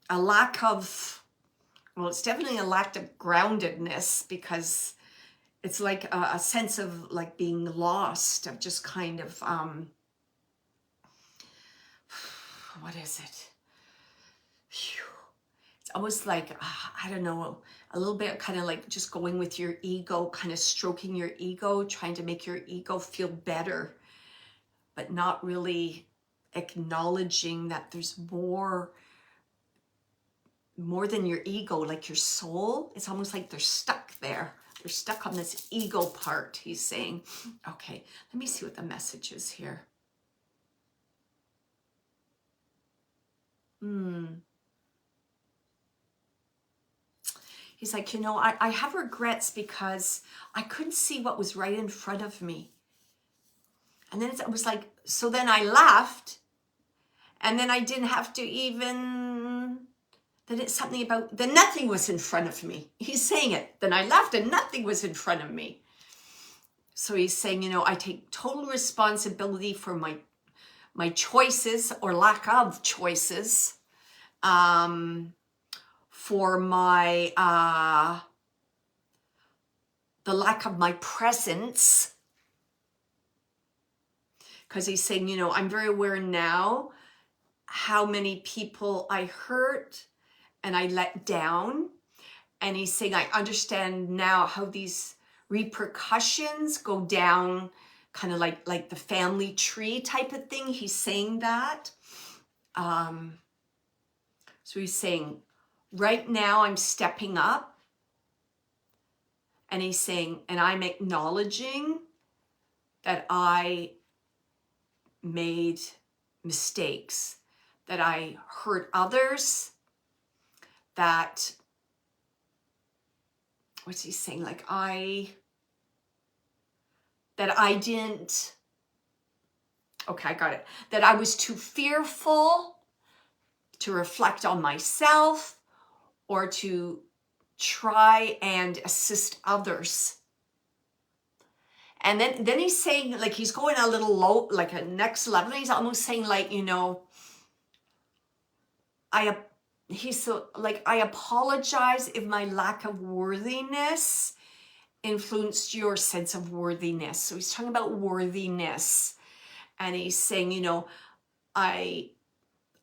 A lack of, well, it's definitely a lack of groundedness, because it's like a sense of like being lost, of just kind of, what is it? Phew. It's almost like, I don't know, a little bit kind of like just going with your ego, kind of stroking your ego, trying to make your ego feel better, but not really acknowledging that there's more than your ego, like your soul. It's almost like they're stuck there. They're stuck on this ego part, he's saying. Okay, let me see what the message is here. He's like, you know, I have regrets because I couldn't see what was right in front of me. And then it was like, so then I left, and then I didn't have to even, then it's something about, then nothing was in front of me. He's saying it. Then I left and nothing was in front of me. So he's saying, you know, I take total responsibility for my choices or lack of choices, for my, the lack of my presence. Because he's saying, you know, I'm very aware now how many people I hurt and I let down. And he's saying, I understand now how these repercussions go down, kind of like the family tree type of thing. He's saying that. So he's saying, right now I'm stepping up. And he's saying, and I'm acknowledging that I made mistakes, that I hurt others, that, what's he saying? Like that I didn't, okay, I got it. That I was too fearful to reflect on myself or to try and assist others. And then he's saying, like, he's going a little low, like a next level. He's almost saying, like, you know, he's so, like, I apologize if my lack of worthiness influenced your sense of worthiness. So he's talking about worthiness. And he's saying, you know, I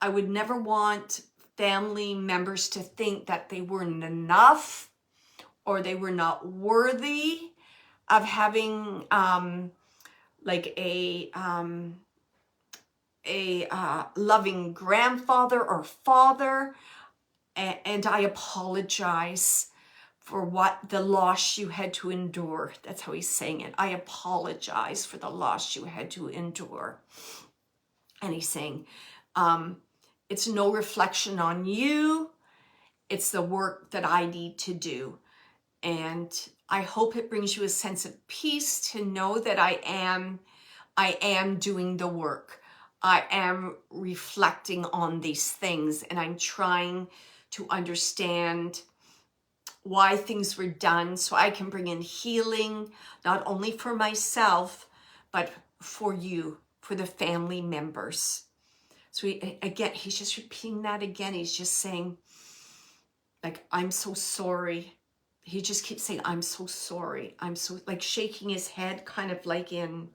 would never want family members to think that they weren't enough or they were not worthy of having like a loving grandfather or father. And I apologize for what the loss you had to endure. That's how he's saying it. I apologize for the loss you had to endure. And he's saying, it's no reflection on you. It's the work that I need to do. And I hope it brings you a sense of peace to know that I am doing the work. I am reflecting on these things, and I'm trying to understand why things were done so I can bring in healing, not only for myself, but for you, for the family members. So he's just repeating that again. He's just saying, like, I'm so sorry. He just keeps saying, I'm so sorry. I'm so, like, shaking his head, kind of like in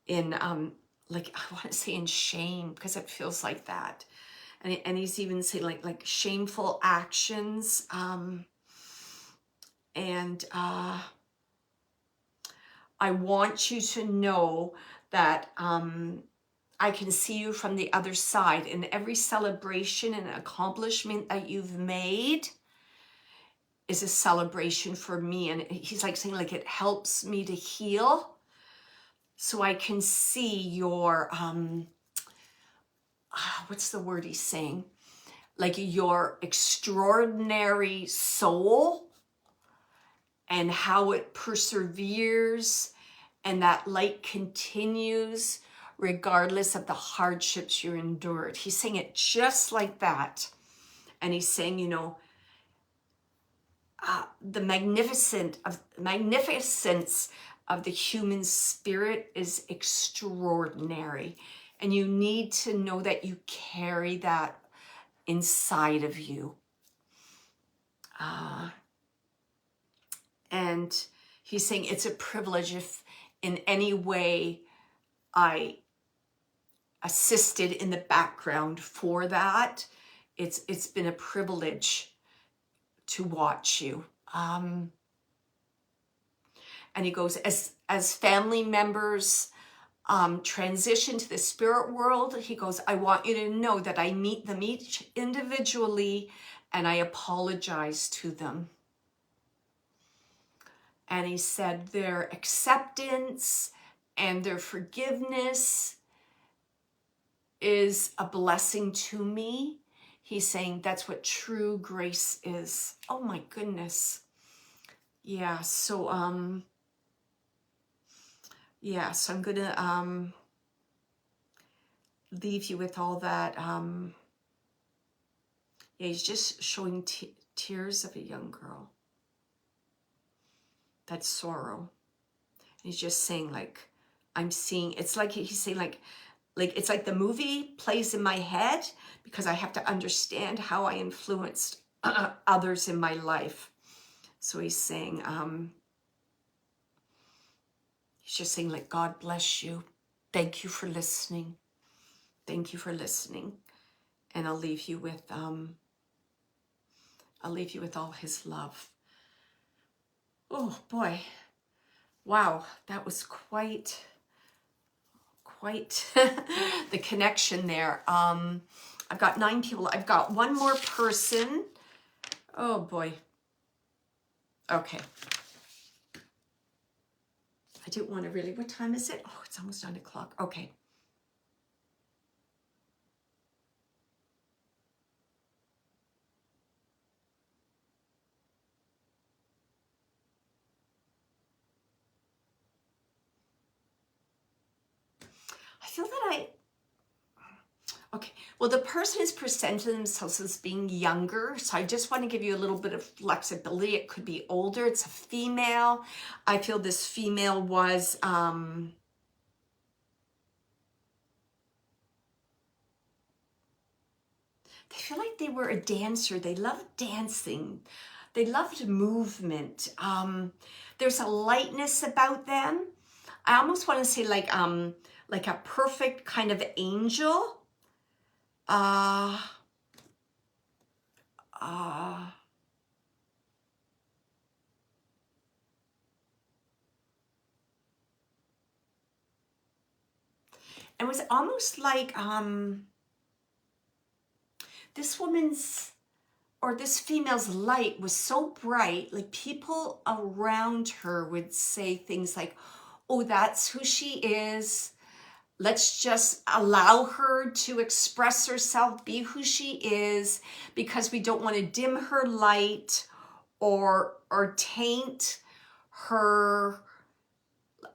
like, I want to say in shame, because it feels like that. And he's even saying like shameful actions. And I want you to know that I can see you from the other side, and every celebration and accomplishment that you've made is a celebration for me. And he's like saying, like, it helps me to heal, so I can see your what's the word he's saying? Like your extraordinary soul and how it perseveres, and that light continues regardless of the hardships you endured. He's saying it just like that. And he's saying, you know, the magnificence of the human spirit is extraordinary. And you need to know that you carry that inside of you. And he's saying it's a privilege if in any way I assisted in the background for that. It's been a privilege to watch you. And he goes, as family members transition to the spirit world, he goes, I want you to know that I meet them each individually and I apologize to them. And he said their acceptance and their forgiveness is a blessing to me. He's saying that's what true grace is. Oh my goodness. Yeah, so yeah, so I'm gonna leave you with all that. Yeah, he's just showing tears of a young girl. That sorrow. And he's just saying, like, I'm seeing, it's like he's saying, like it's like the movie plays in my head because I have to understand how I influenced others in my life. So he's saying, he's just saying, like, God bless you. Thank you for listening. Thank you for listening. And I'll leave you with all his love. Oh boy. Wow, that was quite the connection there. I've got 9 people. I've got one more person. Oh boy. Okay. I didn't want to really, what time is it? Oh, it's almost 9 o'clock. Okay. I feel that okay. Well, the person is presenting themselves as being younger. So I just want to give you a little bit of flexibility. It could be older. It's a female. I feel this female was, they feel like they were a dancer. They loved dancing. They loved movement. There's a lightness about them. I almost want to say like a perfect kind of angel. And it was almost like this woman's or this female's light was so bright, like people around her would say things like, oh, that's who she is. Let's just allow her to express herself, be who she is, because we don't want to dim her light or taint her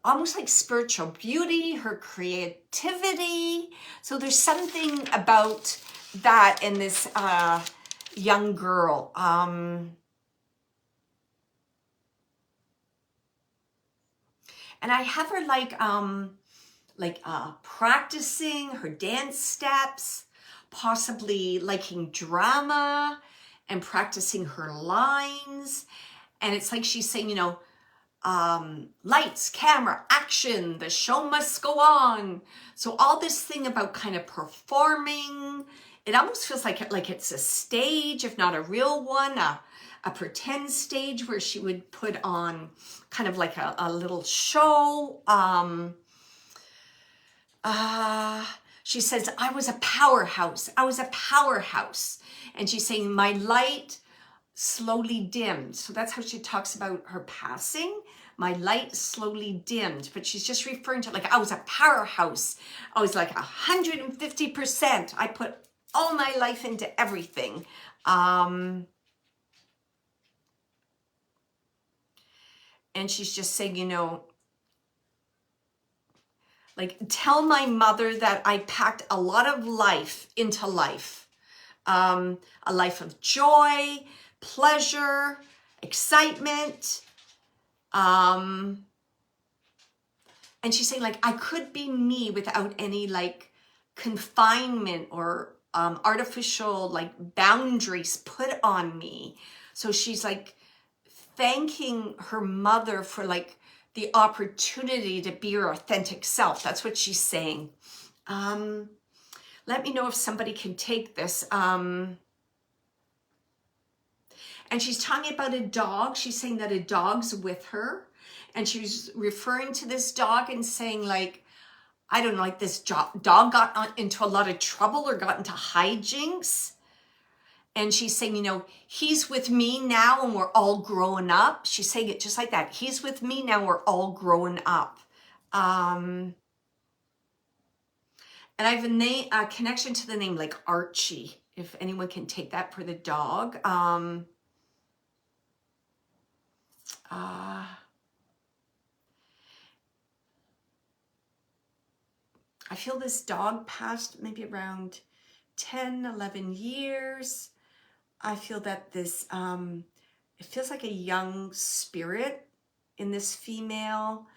almost like spiritual beauty, her creativity. So there's something about that in this young girl. And I have her like practicing her dance steps, possibly liking drama and practicing her lines. And it's like she's saying, you know, lights, camera, action, the show must go on. So all this thing about kind of performing, it almost feels like it's a stage, if not a real one, a pretend stage where she would put on kind of like a little show. She says, I was a powerhouse. I was a powerhouse. And she's saying my light slowly dimmed. So that's how she talks about her passing. My light slowly dimmed, but she's just referring to like, I was a powerhouse. I was like 150%. I put all my life into everything. And she's just saying, you know, like, tell my mother that I packed a lot of life into life. A life of joy, pleasure, excitement. And she's saying, like, I could be me without any, like, confinement or artificial, like, boundaries put on me. So she's, like, thanking her mother for, like, the opportunity to be her authentic self. That's what she's saying. Let me know if somebody can take this. And she's talking about a dog. She's saying that a dog's with her. And she's referring to this dog and saying, like, I don't know, like this dog got into a lot of trouble or got into hijinks. And she's saying, you know, he's with me now and we're all growing up. She's saying it just like that. He's with me now, we're all growing up. And I have a connection to the name like Archie. If anyone can take that for the dog. I feel this dog passed maybe around 10, 11 years. I feel that this, it feels like a young spirit in this female,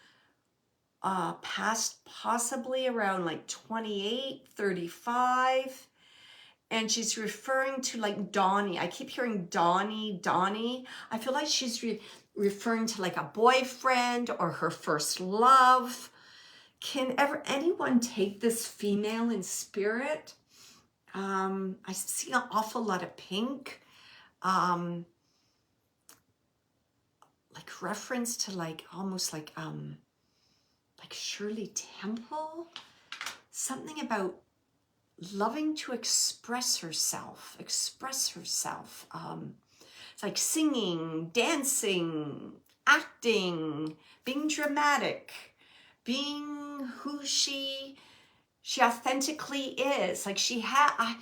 passed possibly around like 28, 35. And she's referring to like Donnie. I keep hearing Donnie. I feel like she's referring to like a boyfriend or her first love. Can anyone take this female in spirit? I see an awful lot of pink. Like reference to like almost like Shirley Temple. Something about loving to express herself. It's like singing, dancing, acting, being dramatic, being who she authentically is. Like she had,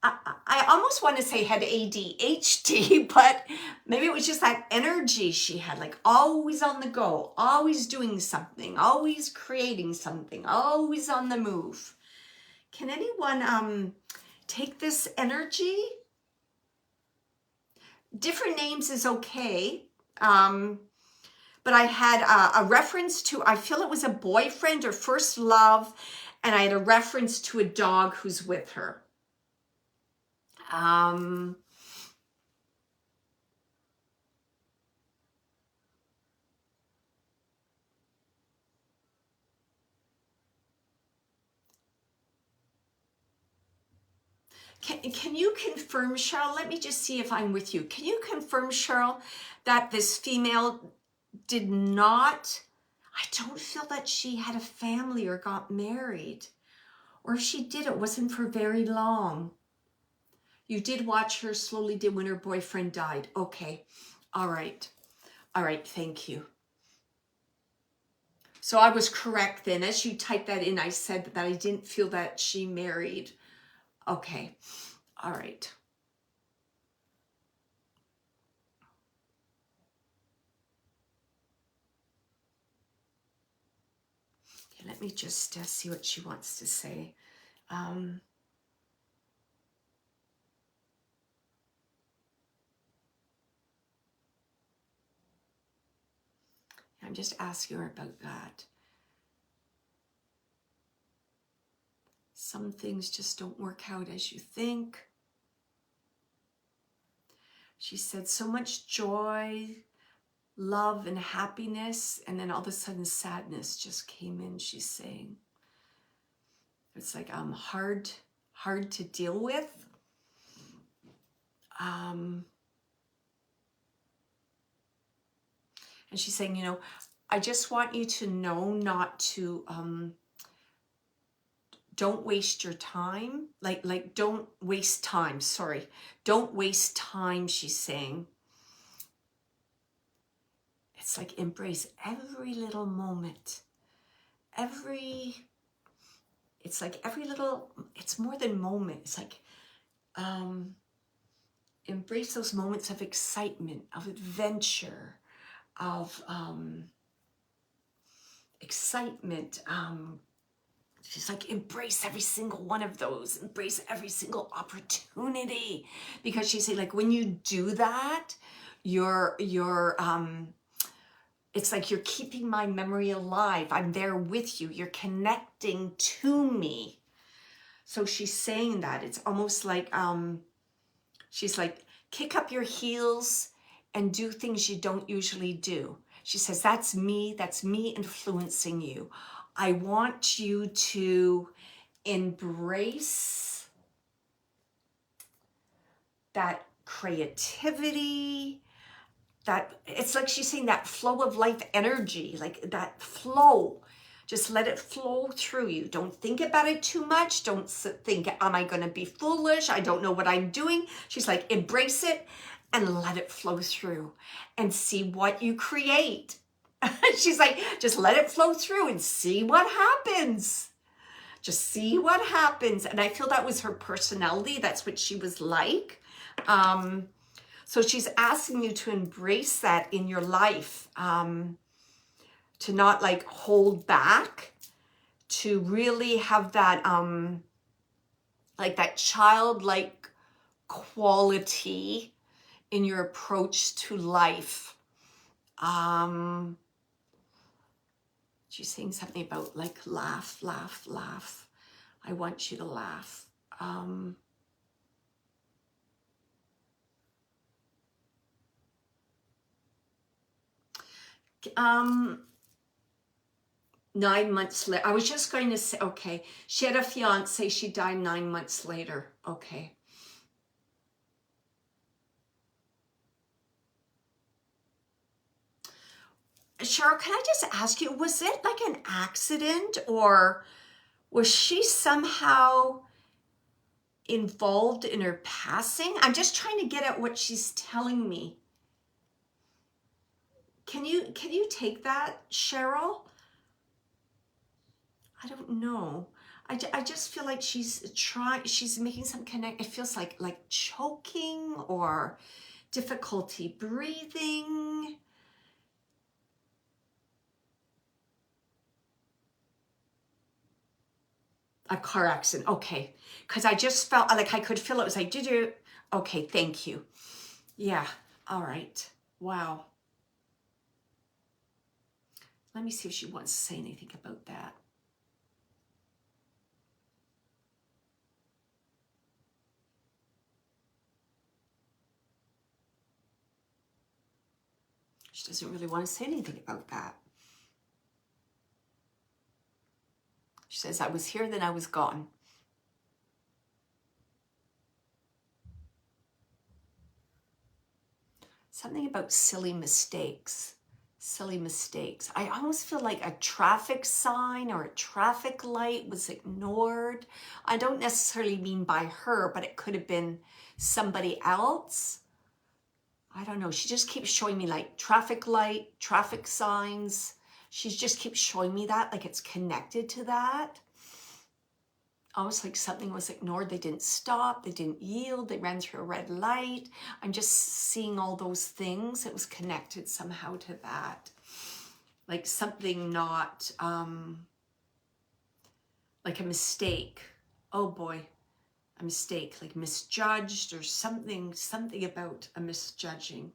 I almost want to say had ADHD, but maybe it was just that energy she had, like always on the go, always doing something, always creating something, always on the move. Can anyone take this energy? Different names is okay. But I had a reference to, I feel it was a boyfriend or first love, and I had a reference to a dog who's with her. Can you confirm, Cheryl? Let me just see if I'm with you. Can you confirm, Cheryl, that this female did not, I don't feel that she had a family or got married. Or if she did, it wasn't for very long. You did watch her slowly dim when her boyfriend died. Okay. All right. All right. Thank you. So I was correct then. As you typed that in, I said that I didn't feel that she married. Okay. All right. Okay, let me just see what she wants to say. I'm just asking her about that. Some things just don't work out as you think. She said so much joy, love, and happiness, and then all of a sudden sadness just came in, she's saying. It's like hard to deal with. And she's saying, you know, I just want you to know not to, don't waste your time. Like don't waste time, sorry. Don't waste time, she's saying. It's like embrace every little moment. It's like every little, it's more than moment. It's like, embrace those moments of excitement, of adventure, of excitement. She's like, embrace every single one of those. Embrace every single opportunity. Because she said, like, when you do that, it's like you're keeping my memory alive. I'm there with you. You're connecting to me. So she's saying that. It's almost like, she's like, kick up your heels and do things you don't usually do. She says, that's me influencing you. I want you to embrace that creativity, that it's like she's saying that flow of life energy, like that flow. Just let it flow through you. Don't think about it too much. Don't think, am I going to be foolish? I don't know what I'm doing. She's like, embrace it and let it flow through and see what you create. She's like, just let it flow through and see what happens. just see what happens. And I feel that was her personality. That's what she was like. So she's asking you to embrace that in your life, to not like hold back, to really have that, like that childlike quality in your approach to life. She's saying something about like laugh, laugh, laugh. I want you to laugh. 9 months later. I was just going to say, okay, she had a fiance. She died 9 months later. Okay. Cheryl, can I just ask you, was it like an accident, or was she somehow involved in her passing? I'm just trying to get at what she's telling me. Can you take that, Cheryl? I don't know. I just feel like she's making some connect. It feels like choking or difficulty breathing. A car accident. Okay. Because I just felt like I could feel it. It was like, did you? Okay, thank you. Yeah. All right. Wow. Let me see if she wants to say anything about that. She doesn't really want to say anything about that. She says, I was here, then I was gone. Something about silly mistakes. Silly mistakes. I almost feel like a traffic sign or a traffic light was ignored. I don't necessarily mean by her, but it could have been somebody else. I don't know. She just keeps showing me like traffic light, traffic signs. She just keeps showing me that, like it's connected to that. Almost like something was ignored. They didn't stop. They didn't yield. They ran through a red light. I'm just seeing all those things. It was connected somehow to that. Like something not, like a mistake. Oh boy, a mistake, like misjudged or something about a misjudging.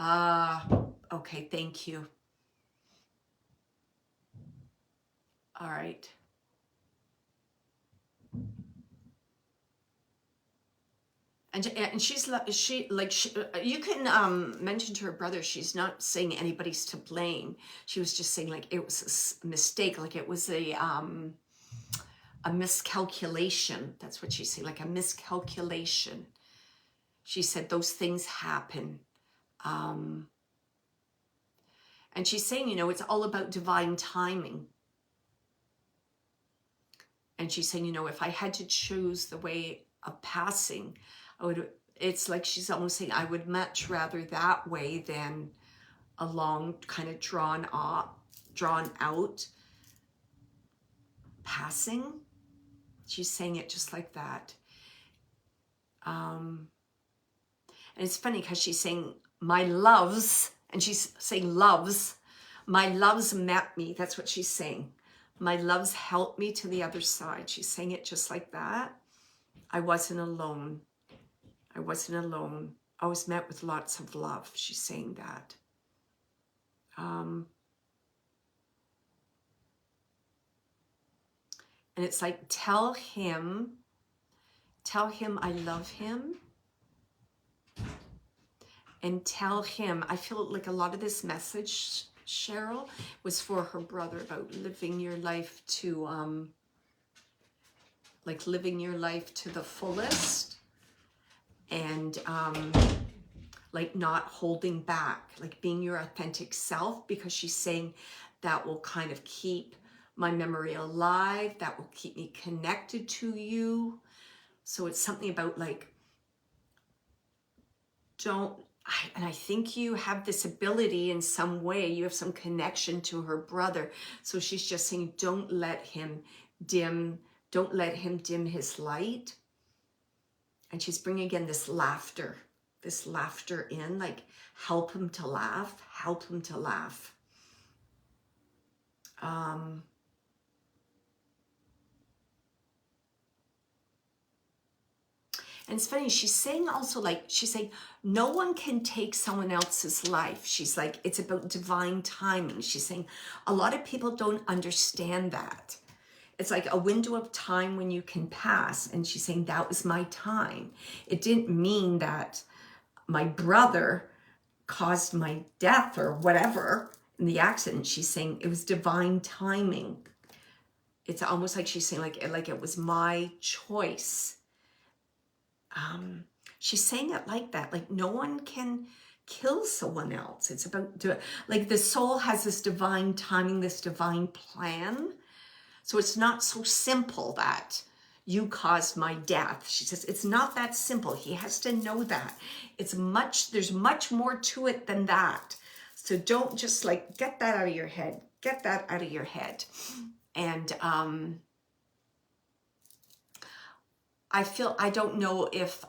Okay, thank you. All right. And you can mention to her brother, she's not saying anybody's to blame. She was just saying like it was a mistake, like it was a miscalculation. That's what she's saying, like a miscalculation. She said those things happen. And she's saying, you know, it's all about divine timing. And she's saying, you know, if I had to choose the way of passing, it's like she's almost saying, I would much rather that way than a long kind of drawn out passing. She's saying it just like that. And it's funny because she's saying my loves, and she's saying loves, my loves met me. That's what she's saying. My loves helped me to the other side. She's saying it just like that. I wasn't alone. I wasn't alone. I was met with lots of love. She's saying that. And it's like, tell him I love him. And tell him, I feel like a lot of this message, Cheryl, was for her brother about living your life to, like living your life to the fullest. And like not holding back, like being your authentic self, because she's saying that will kind of keep my memory alive, that will keep me connected to you. So it's something about like, and I think you have this ability in some way, you have some connection to her brother. So she's just saying, don't let him dim, don't let him dim his light. And she's bringing again this laughter in, like help him to laugh, help him to laugh. And it's funny, she's saying also, like, she's saying, no one can take someone else's life. She's like, it's about divine timing. She's saying, a lot of people don't understand that. It's like a window of time when you can pass. And she's saying, that was my time. It didn't mean that my brother caused my death or whatever in the accident. She's saying it was divine timing. It's almost like she's saying, like it was my choice. She's saying it like that, like no one can kill someone else. It's about, like the soul has this divine timing, this divine plan. So it's not so simple that you caused my death. She says, it's not that simple. He has to know that. There's much more to it than that. So don't just like, get that out of your head. Get that out of your head. And I don't know if,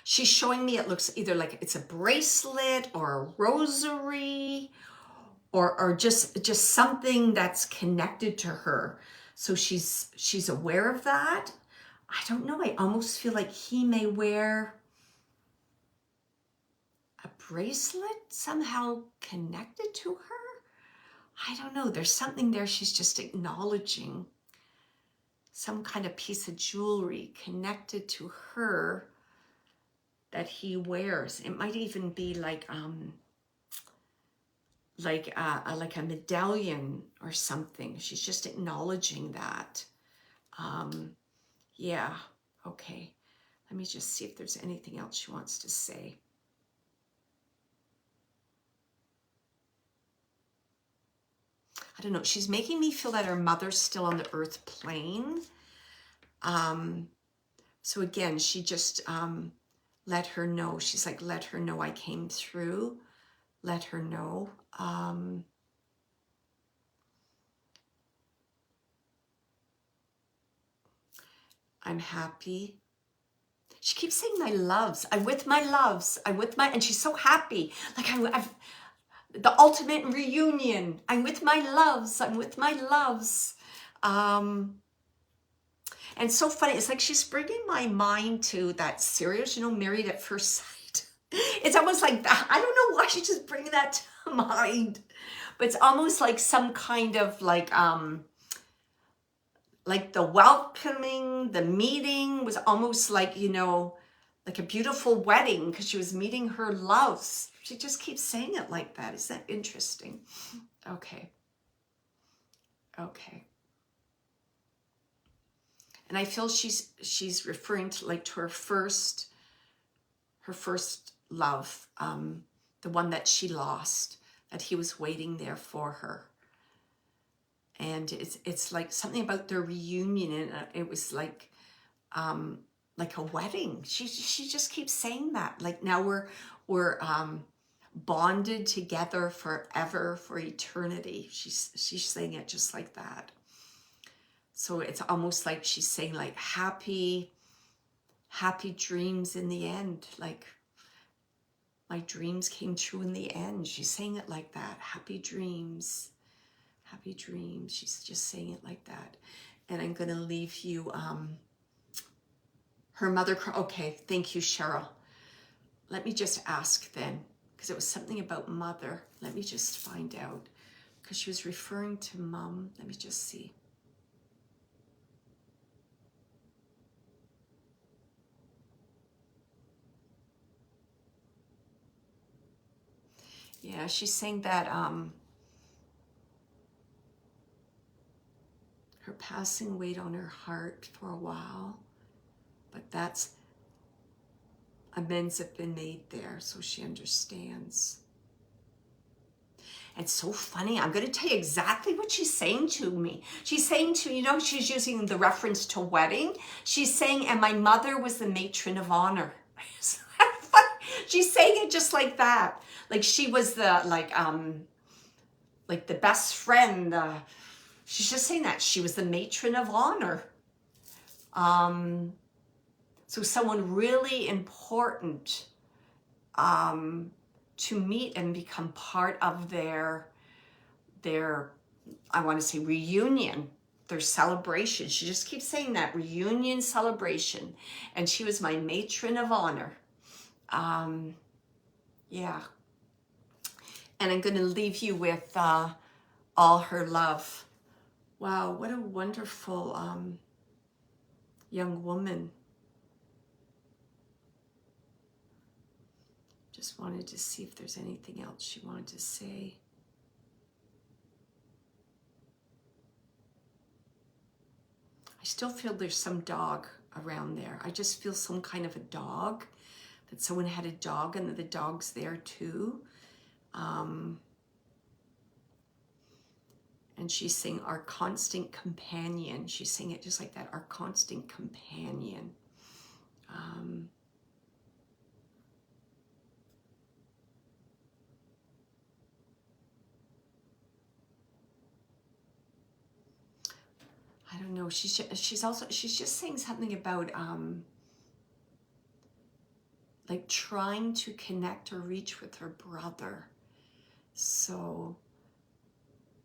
she's showing me, it looks either like it's a bracelet or a rosary, or just something that's connected to her. So she's aware of that. I don't know. I almost feel like he may wear a bracelet somehow connected to her. I don't know. There's something there she's just acknowledging. Some kind of piece of jewelry connected to her that he wears. It might even be like a medallion or something. She's just acknowledging that. Yeah, okay. Let me just see if there's anything else she wants to say. I don't know. She's making me feel that her mother's still on the earth plane. So again, she just let her know. She's like, let her know I came through. Let her know. I'm happy. She keeps saying my loves. I'm with my loves. I'm with my, and she's so happy. Like I've the ultimate reunion. I'm with my loves. I'm with my loves. And so funny. It's like she's bringing my mind to that series, you know, Married at First Sight. It's almost like that. I don't know why she's just bringing that to mind. But it's almost like some kind of like the welcoming, the meeting was almost like, you know, like a beautiful wedding because she was meeting her loves. She just keeps saying it like that. Isn't that interesting? Okay. Okay. And I feel she's referring to like to her first love, the one that she lost, that he was waiting there for her. And it's like something about their reunion, and it was like a wedding. She just keeps saying that. Like now we're bonded together forever, for eternity. She's saying it just like that. So it's almost like she's saying like happy dreams in the end. Like my dreams came true in the end. She's saying it like that. Happy dreams. Happy dreams. She's just saying it like that. And I'm going to leave you her mother. Okay, thank you, Cheryl. Let me just ask then, because it was something about mother. Let me just find out, because she was referring to mom. Let me just see. Yeah, she's saying that her passing weighed on her heart for a while, but that's, amends have been made there, so she understands. It's so funny. I'm going to tell you exactly what she's saying to me. She's saying to, you know, she's using the reference to wedding. She's saying, and my mother was the matron of honor. She's saying it just like that. Like she was the, like the best friend, She's just saying that she was the matron of honor. So someone really important to meet and become part of their, I want to say reunion, their celebration. She just keeps saying that, reunion celebration. And she was my matron of honor. Yeah. And I'm going to leave you with all her love. Wow, what a wonderful young woman. Just wanted to see if there's anything else she wanted to say. I still feel there's some dog around there. I just feel some kind of a dog, that someone had a dog and the dog's there too. And she's saying our constant companion. She's saying it just like that, our constant companion. I don't know. She's just saying something about like trying to connect or reach with her brother. So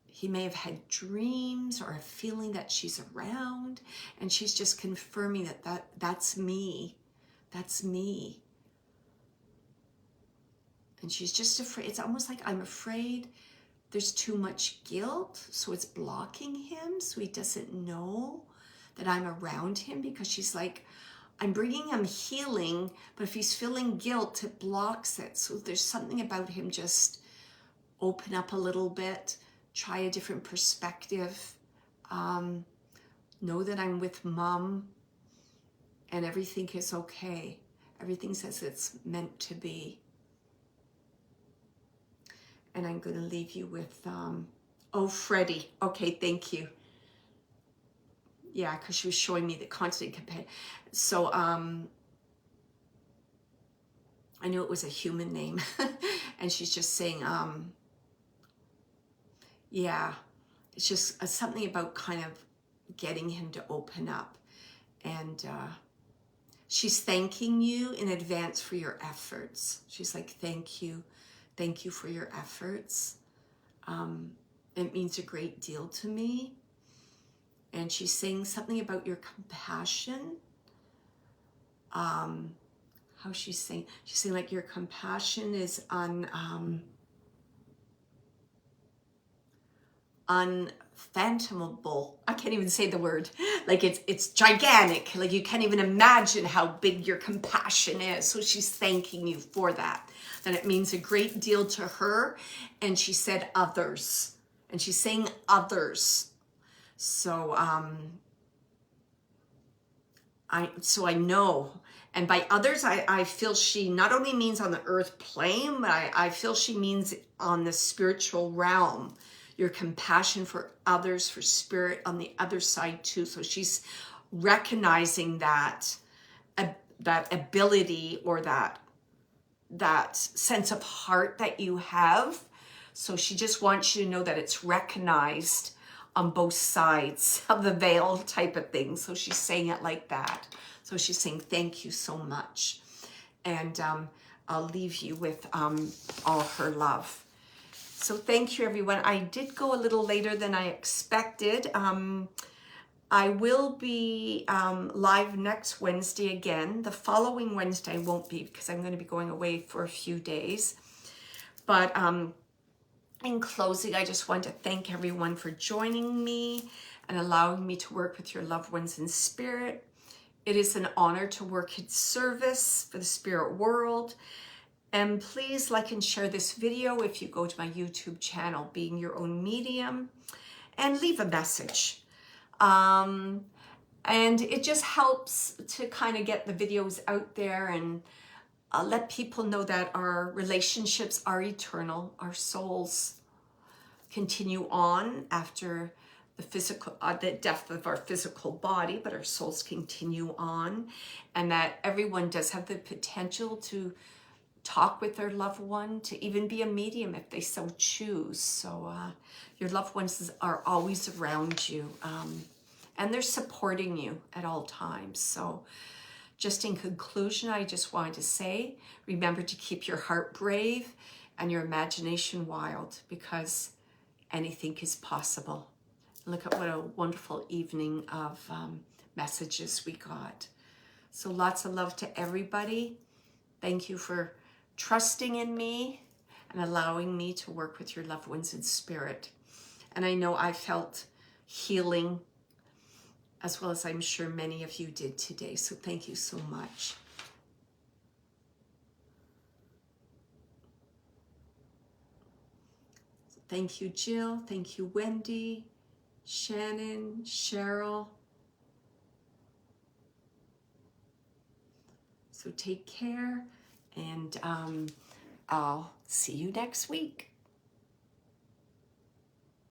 he may have had dreams or a feeling that she's around, and she's just confirming that's me. That's me. And she's just afraid. It's almost like, I'm afraid there's too much guilt, so it's blocking him, so he doesn't know that I'm around him, because she's like, I'm bringing him healing, but if he's feeling guilt, it blocks it. So there's something about him, just open up a little bit, try a different perspective, know that I'm with mom and everything is okay. Everything's as it's meant to be. And I'm going to leave you with, oh, Freddie. Okay, thank you. Yeah, because she was showing me the constant companion. So I knew it was a human name. And she's just saying, yeah, it's just something about kind of getting him to open up. And she's thanking you in advance for your efforts. She's like, thank you. Thank you for your efforts. It means a great deal to me. And she's saying something about your compassion. How's she saying? She's saying like your compassion is unfathomable. I can't even say the word. Like it's gigantic. Like you can't even imagine how big your compassion is. So she's thanking you for that. And it means a great deal to her. And she said others. And she's saying others. So I know. And by others, I feel she not only means on the earth plane, but I feel she means on the spiritual realm. Your compassion for others, for spirit on the other side too. So she's recognizing that ability, or that sense of heart that you have. So she just wants you to know that it's recognized on both sides of the veil type of thing. So she's saying it like that. So she's saying, thank you so much. And I'll leave you with all her love. So thank you, everyone. I did go a little later than I expected. I will be live next Wednesday again. The following Wednesday I won't be, because I'm going to be going away for a few days. But in closing, I just want to thank everyone for joining me and allowing me to work with your loved ones in spirit. It is an honor to work in service for the spirit world. And please like and share this video if you go to my YouTube channel, Being Your Own Medium, and leave a message. And it just helps to kind of get the videos out there and let people know that our relationships are eternal. Our souls continue on after the physical, the death of our physical body, but our souls continue on, and that everyone does have the potential to talk with their loved one, to even be a medium if they so choose. So your loved ones are always around you, and they're supporting you at all times. So just in conclusion, I just wanted to say, remember to keep your heart brave and your imagination wild, because anything is possible. Look at what a wonderful evening of messages we got. So lots of love to everybody. Thank you for trusting in me and allowing me to work with your loved ones in spirit. And I know I felt healing, as well as I'm sure many of you did today. So thank you so much. Thank you, Jill. Thank you, Wendy, Shannon, Cheryl. So take care, and I'll see you next week.